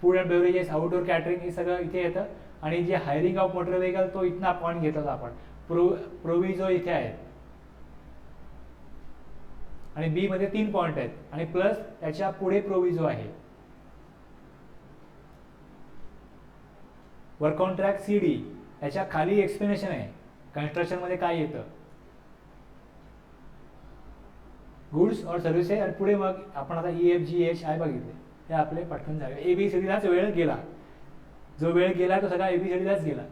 food and beverages, outdoor catering, हे सगळं इथे येतं. आणि जे हायरिंग ऑफ मोटर व्हेकल तो इथना पॉईंट घेतला आपण, प्रोव्हिजो इथे आहे. आणि बी मध्ये 3 पॉईंट आहेत आणि प्लस त्याच्या पुढे प्रोव्हिजो आहे. वर्क कॉन्ट्रॅक्ट CD, त्याच्या खाली एक्सप्लेनेशन आहे कन्स्ट्रक्शन मध्ये काय येतं, गुड्स और सर्व्हिसेस, आणि पुढे मग आपण आता EFGH बघितले, हे आपले पटकन झाले. ABCDलाच वेळ गेला, जो वेळ गेला तो सगळा ABCDलाच गेला.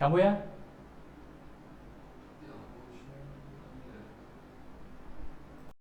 थांबूया.